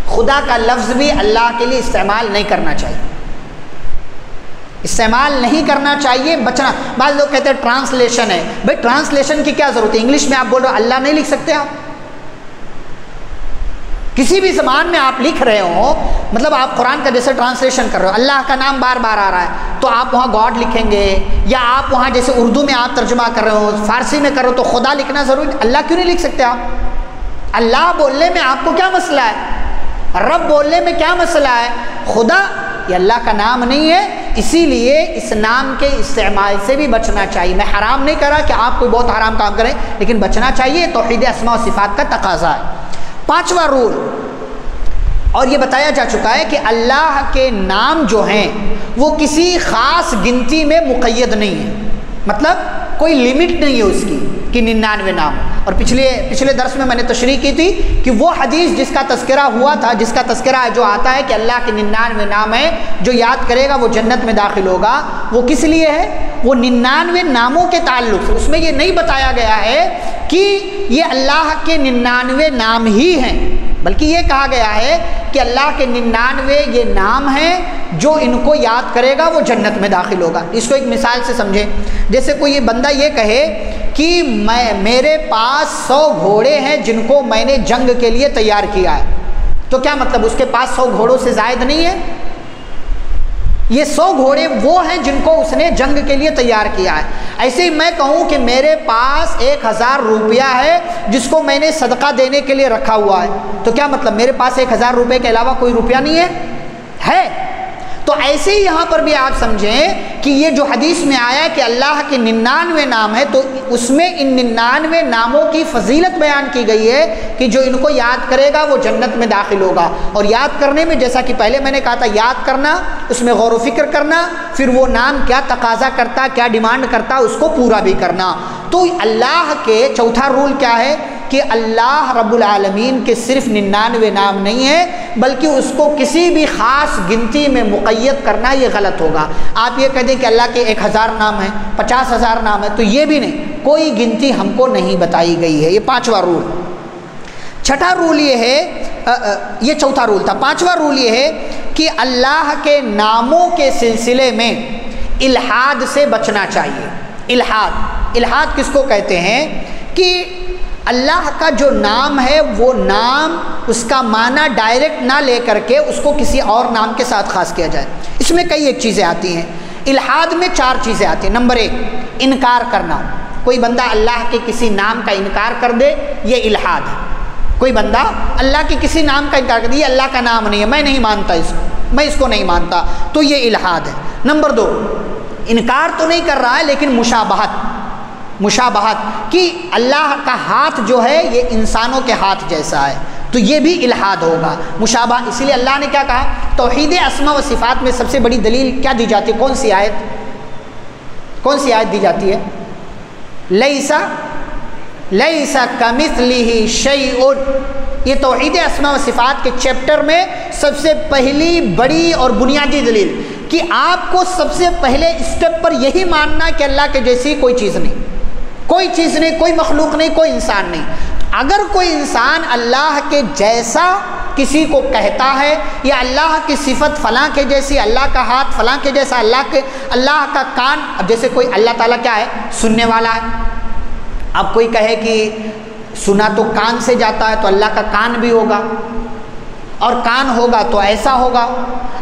خدا کا لفظ بھی اللہ کے لیے استعمال نہیں کرنا چاہیے, استعمال نہیں کرنا چاہیے, بچنا. بعض لوگ کہتے ہیں ٹرانسلیشن ہے. بھائی ٹرانسلیشن کی کیا ضرورت ہے؟ انگلش میں آپ بول رہے ہو, اللہ نہیں لکھ سکتے آپ؟ کسی بھی زبان میں آپ لکھ رہے ہو, مطلب آپ قرآن کا جیسے ٹرانسلیشن کر رہے ہو, اللہ کا نام بار بار آ رہا ہے, تو آپ وہاں گاڈ لکھیں گے, یا آپ وہاں جیسے اردو میں آپ ترجمہ کر رہے ہو, فارسی میں کر رہے ہو, تو خدا لکھنا ضروری. اللہ کیوں نہیں لکھ سکتے آپ؟ اللہ بولنے میں آپ کو کیا مسئلہ ہے؟ رب بولنے میں کیا مسئلہ ہے؟ خدا یہ اللہ کا نام نہیں ہے, اسی لیے اس نام کے استعمال سے بھی بچنا چاہیے. میں حرام نہیں کر رہا کہ آپ کوئی بہت حرام کام کریں, لیکن بچنا چاہیے. توحید اسماء و صفات کا تقاضا ہے. 5واں رول, اور یہ بتایا جا چکا ہے کہ اللہ کے نام جو ہیں وہ کسی خاص گنتی میں مقید نہیں ہے, مطلب کوئی لمٹ نہیں ہے اس کی کہ 99 نام. اور پچھلے درس میں نے تشریح کی تھی کہ وہ حدیث جس کا تذکرہ ہوا تھا, جس کا تذکرہ جو آتا ہے کہ اللہ کے 99 نام ہیں, جو یاد کرے گا وہ جنت میں داخل ہوگا, وہ کس لیے ہے؟ وہ 99 ناموں کے تعلق سے. اس میں یہ نہیں بتایا گیا ہے کہ یہ اللہ کے 99 نام ہی ہیں, بلکہ یہ کہا گیا ہے کہ اللہ کے 99 یہ نام ہیں جو ان کو یاد کرے گا وہ جنت میں داخل ہوگا. اس کو ایک مثال سے سمجھیں. جیسے کوئی یہ بندہ یہ کہے کہ میرے پاس 100 گھوڑے ہیں جن کو میں نے جنگ کے لیے تیار کیا ہے, تو کیا مطلب اس کے پاس 100 گھوڑوں سے زائد نہیں ہے؟ یہ 100 گھوڑے وہ ہیں جن کو اس نے جنگ کے لیے تیار کیا ہے۔ ایسے ہی میں کہوں کہ میرے پاس 1000 روپیہ ہے جس کو میں نے صدقہ دینے کے لیے رکھا ہوا ہے، تو کیا مطلب میرے پاس 1000 روپے کے علاوہ کوئی روپیہ نہیں ہے؟ تو ایسے ہی یہاں پر بھی آپ سمجھیں کہ یہ جو حدیث میں آیا کہ اللہ کے 99 نام ہے، تو اس میں ان 99 ناموں کی فضیلت بیان کی گئی ہے کہ جو ان کو یاد کرے گا وہ جنت میں داخل ہوگا۔ اور یاد کرنے میں جیسا کہ پہلے میں نے کہا تھا، یاد کرنا، اس میں غور و فکر کرنا، پھر وہ نام کیا تقاضا کرتا، کیا ڈیمانڈ کرتا، اس کو پورا بھی کرنا۔ تو اللہ کے چوتھا رول کیا ہے کہ اللہ رب العالمین کے صرف 99 نام نہیں ہیں، بلکہ اس کو کسی بھی خاص گنتی میں مقید کرنا یہ غلط ہوگا۔ آپ یہ کہہ دیں کہ اللہ کے 1000 نام ہیں، 50,000 نام ہیں، تو یہ بھی نہیں، کوئی گنتی ہم کو نہیں بتائی گئی ہے۔ یہ 5واں رول۔ چھٹا رول یہ ہے، یہ چوتھا رول تھا۔ 5واں رول یہ ہے کہ اللہ کے ناموں کے سلسلے میں الحاد سے بچنا چاہیے۔ الحاد کس کو کہتے ہیں کہ اللہ کا جو نام ہے وہ نام اس کا معنی ڈائریکٹ نہ لے کر کے اس کو کسی اور نام کے ساتھ خاص کیا جائے۔ اس میں کئی ایک چیزیں آتی ہیں۔ الحاد میں 4 چیزیں آتی ہیں۔ نمبر 1، انکار کرنا۔ کوئی بندہ اللہ کے کسی نام کا انکار کر دے، یہ الحاد ہے۔ کوئی بندہ اللہ کے کسی نام کا انکار کر دے، یہ اللہ کا نام نہیں ہے، میں نہیں مانتا اس کو، میں اس کو نہیں مانتا، تو یہ الحاد ہے۔ نمبر 2، انکار تو نہیں کر رہا ہے لیکن مشابہت کہ اللہ کا ہاتھ جو ہے یہ انسانوں کے ہاتھ جیسا ہے، تو یہ بھی الحاد ہوگا، مشابہ۔ اسی لیے اللہ نے کیا کہا، توحید اسماء و صفات میں سب سے بڑی دلیل کیا دی جاتی ہے؟ کون سی آیت دی جاتی ہے؟ لیس کمثلہ شیء۔ یہ توحید اسماء و صفات کے چیپٹر میں سب سے پہلی بڑی اور بنیادی دلیل کہ آپ کو سب سے پہلے اسٹیپ پر یہی ماننا کہ اللہ کے جیسی کوئی چیز نہیں، کوئی مخلوق نہیں، کوئی انسان نہیں۔ اگر کوئی انسان اللہ کے جیسا کسی کو کہتا ہے یا اللہ کی صفت فلاں کے جیسی، اللہ کا ہاتھ فلاں کے جیسا، اللہ کا کان، اب جیسے کوئی اللہ تعالیٰ کیا ہے، سننے والا ہے۔ اب کوئی کہے کہ سنا تو کان سے جاتا ہے، تو اللہ کا کان بھی ہوگا، اور کان ہوگا تو ایسا ہوگا۔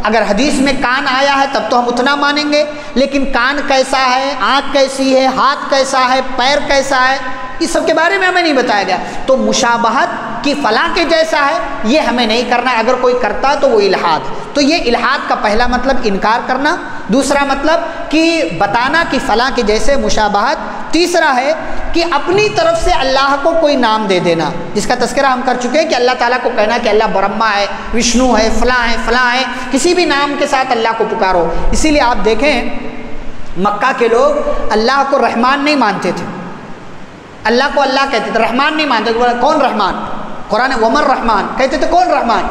اگر حدیث میں کان آیا ہے تب تو ہم اتنا مانیں گے، لیکن کان کیسا ہے، آنکھ کیسی ہے، ہاتھ کیسا ہے، پیر کیسا ہے، اس سب کے بارے میں ہمیں نہیں بتایا گیا۔ تو مشابہت کہ فلاں کے جیسا ہے یہ ہمیں نہیں کرنا، اگر کوئی کرتا ہے تو وہ الحاد۔ تو یہ الحاد کا پہلا مطلب انکار کرنا، دوسرا مطلب کہ بتانا کہ فلاں کے جیسے، مشابہت۔ تیسرا ہے کہ اپنی طرف سے اللہ کو کوئی نام دے دینا، جس کا تذکرہ ہم کر چکے ہیں کہ اللہ تعالیٰ کو کہنا کہ اللہ برہما ہے، وشنو ہے، فلاں ہے، کسی بھی نام کے ساتھ اللہ کو پکارو۔ اسی لیے آپ دیکھیں مکہ کے لوگ اللہ کو رحمان نہیں مانتے تھے، اللہ کو اللہ کہتے تھے، رحمان نہیں مانتے تھے۔ کون رحمان؟ قرآن ومر رحمان کہتے تھے، کون رحمان؟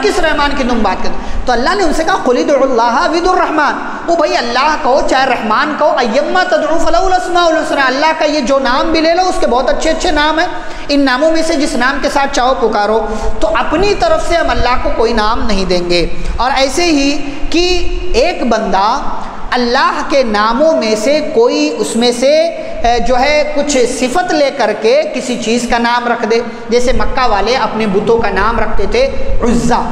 کس رحمان کی تم بات کرتے؟ تو اللہ نے ان سے کہا قل ادعوا اللہ ود الرحمان، وہ بھائی اللہ کہو چاہے رحمان کہو، ایما تدعو فلہ الاسماء الحسنی، اللہ کا یہ جو نام بھی لے لو اس کے بہت اچھے اچھے نام ہیں، ان ناموں میں سے جس نام کے ساتھ چاہو پکارو۔ تو اپنی طرف سے ہم اللہ کو کوئی نام نہیں دیں گے۔ اور ایسے ہی کہ ایک بندہ اللہ کے ناموں میں سے کوئی اس میں سے جو ہے کچھ صفت لے کر کے کسی چیز کا نام رکھ دے، جیسے مکہ والے اپنے بتوں کا نام رکھتے تھے عزا،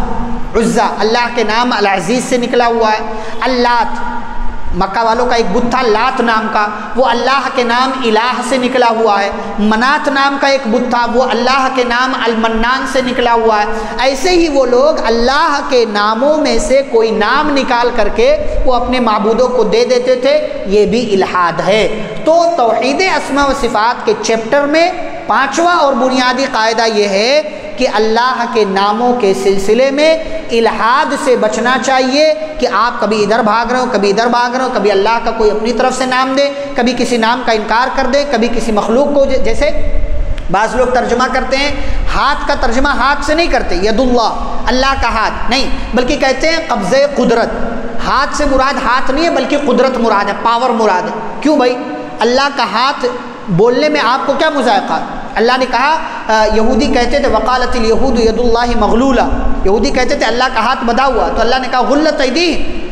اللہ کے نام العزیز سے نکلا ہوا ہے۔ اللات، مکہ والوں کا ایک بت تھا لات نام کا، وہ اللہ کے نام الہ سے نکلا ہوا ہے۔ منات نام کا ایک بت تھا، وہ اللہ کے نام المنان سے نکلا ہوا ہے۔ ایسے ہی وہ لوگ اللہ کے ناموں میں سے کوئی نام نکال کر کے وہ اپنے معبودوں کو دے دیتے تھے، یہ بھی الحاد ہے۔ تو توحید اسماء و صفات کے چیپٹر میں 5واں اور بنیادی قاعدہ یہ ہے کہ اللہ کے ناموں کے سلسلے میں الحاد سے بچنا چاہیے کہ آپ کبھی ادھر بھاگ رہے ہو، کبھی ادھر بھاگ رہے ہو، کبھی اللہ کا کوئی اپنی طرف سے نام دے، کبھی کسی نام کا انکار کر دے، کبھی کسی مخلوق کو، جیسے بعض لوگ ترجمہ کرتے ہیں، ہاتھ کا ترجمہ ہاتھ سے نہیں کرتے، ید اللہ کا ہاتھ نہیں، بلکہ کہتے ہیں قبضہ قدرت۔ ہاتھ سے مراد ہاتھ نہیں ہے بلکہ قدرت مراد ہے، پاور مراد ہے۔ کیوں بھائی؟ اللہ کا ہاتھ بولنے میں آپ کو کیا مذائقہ؟ اللہ نے کہا، یہودی کہتے تھے وقالت الیہود ید اللہ مغلولہ، یہودی کہتے تھے اللہ کا ہاتھ بدھا ہوا، تو اللہ نے کہا غلت ایدیہم،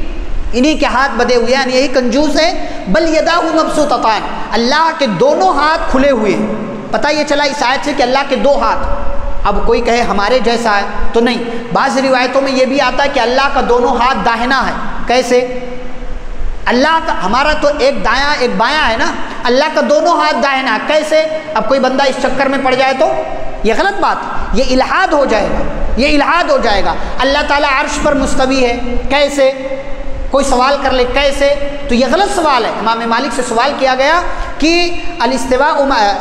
انہی کے ہاتھ بدے ہوئے ہیں، یہی کنجوس ہیں۔ بل یداہ مبسوطتان، اللہ کے دونوں ہاتھ کھلے ہوئے ہیں۔ پتہ یہ چلا اس آیت سے کہ اللہ کے 2 ہاتھ، اب کوئی کہے ہمارے جیسا ہے تو نہیں، بعض روایتوں میں یہ بھی آتا ہے کہ اللہ کا دونوں ہاتھ داہنا ہے۔ کیسے؟ اللہ کا، ہمارا تو ایک دایاں ایک بایاں ہے نا، اللہ کا دونوں ہاتھ داہنا ہے۔ کیسے؟ اب کوئی بندہ اس چکر میں پڑ جائے تو یہ غلط بات ہے، یہ الحاد ہو جائے گا، یہ الحاد ہو جائے گا۔ اللہ تعالیٰ عرش پر مستوی ہے، کیسے؟ کوئی سوال کر لے کیسے، تو یہ غلط سوال ہے۔ امام مالک سے سوال کیا گیا کہ الاستواء،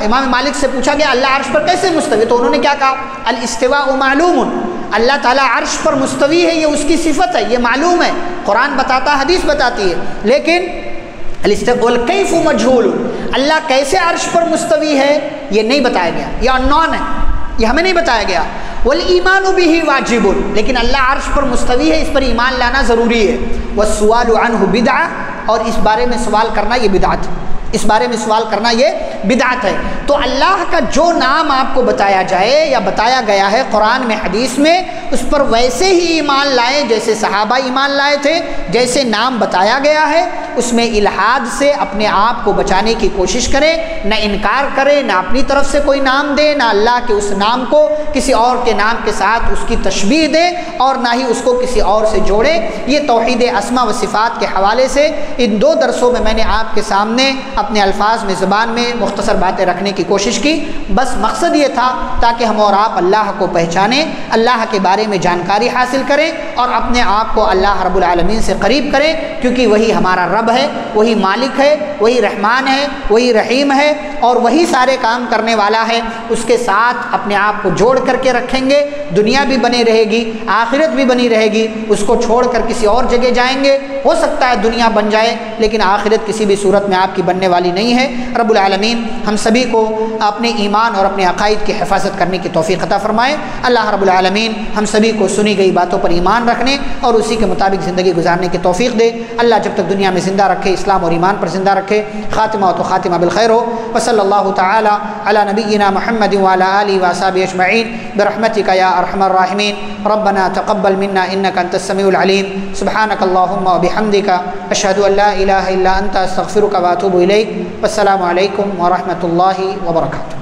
امام مالک سے پوچھا گیا اللہ عرش پر کیسے مستوی، تو انہوں نے کیا کہا؟ الاستواء معلوم، اللہ تعالیٰ عرش پر مستوی ہے، یہ اس کی صفت ہے، یہ معلوم ہے، قرآن بتاتا ہے، حدیث بتاتی ہے۔ لیکن الکیف مجہول، اللہ کیسے عرش پر مستوی ہے یہ نہیں بتایا گیا، یہ انون ہے، یہ ہمیں نہیں بتایا گیا۔ والایمان بہ واجب، لیکن اللہ عرش پر مستوی ہے، اس پر ایمان لانا ضروری ہے۔ والسؤال عنہ بدعہ، اور اس بارے میں سوال کرنا یہ بدعت ہے، اس بارے میں سوال کرنا یہ بدعت ہے۔ تو اللہ کا جو نام آپ کو بتایا جائے یا بتایا گیا ہے قرآن میں حدیث میں، اس پر ویسے ہی ایمان لائیں جیسے صحابہ ایمان لائے تھے، جیسے نام بتایا گیا ہے، اس میں الحاد سے اپنے آپ کو بچانے کی کوشش کریں، نہ انکار کریں، نہ اپنی طرف سے کوئی نام دے، نہ اللہ کے اس نام کو کسی اور کے نام کے ساتھ اس کی تشبیہ دے، اور نہ ہی اس کو کسی اور سے جوڑے۔ یہ توحید اسماء و صفات کے حوالے سے ان 2 درسوں میں نے آپ کے سامنے اپنے الفاظ میں، زبان میں مختصر باتیں رکھنے کی کوشش کی۔ بس مقصد یہ تھا تاکہ ہم اور آپ اللہ کو پہچانیں، اللہ کے بارے میں جانکاری حاصل کریں، اور اپنے آپ کو اللہ رب العالمین سے قریب کریں، کیونکہ وہی ہمارا رب ہے، وہی مالک ہے، وہی رحمان ہے، وہی رحیم ہے، اور وہی سارے کام کرنے والا ہے۔ اس کے ساتھ اپنے آپ کو جوڑ کر کے رکھیں گے، دنیا بھی بنی رہے گی، آخرت بھی بنی رہے گی۔ اس کو چھوڑ کر کسی اور جگہ جائیں گے، ہو سکتا ہے دنیا بن جائے لیکن آخرت کسی بھی صورت میں آپ کی بننے والی نہیں ہے۔ رب العالمین ہم سبھی کو اپنے ایمان اور اپنے عقائد کی حفاظت کرنے کی توفیق عطا فرمائے۔ اللہ رب العالمین ہم سبھی کو سنی گئی باتوں پر ایمان رکھنے اور اسی کے مطابق زندگی گزارنے کی توفیق دے۔ اللہ جب تک دنیا میں زندہ رکھے، اسلام اور ایمان پر زندہ رکھے، خاتمہ تو خاتمہ بالخیر ہو۔ وصلی اللہ تعالی علی نبینا محمد وعلی آلہ وصحبہ اجمعین برحمتک یا ارحم الراحمین۔ ربنا تقبل منا انک انت السمیع العلیم، سبحانک اللہم وبحمدک، اشہد ان لا الہ الا انت، استغفرک واتوب الیک۔ والسلام علیکم ورحمۃ اللہ وبرکاتہ۔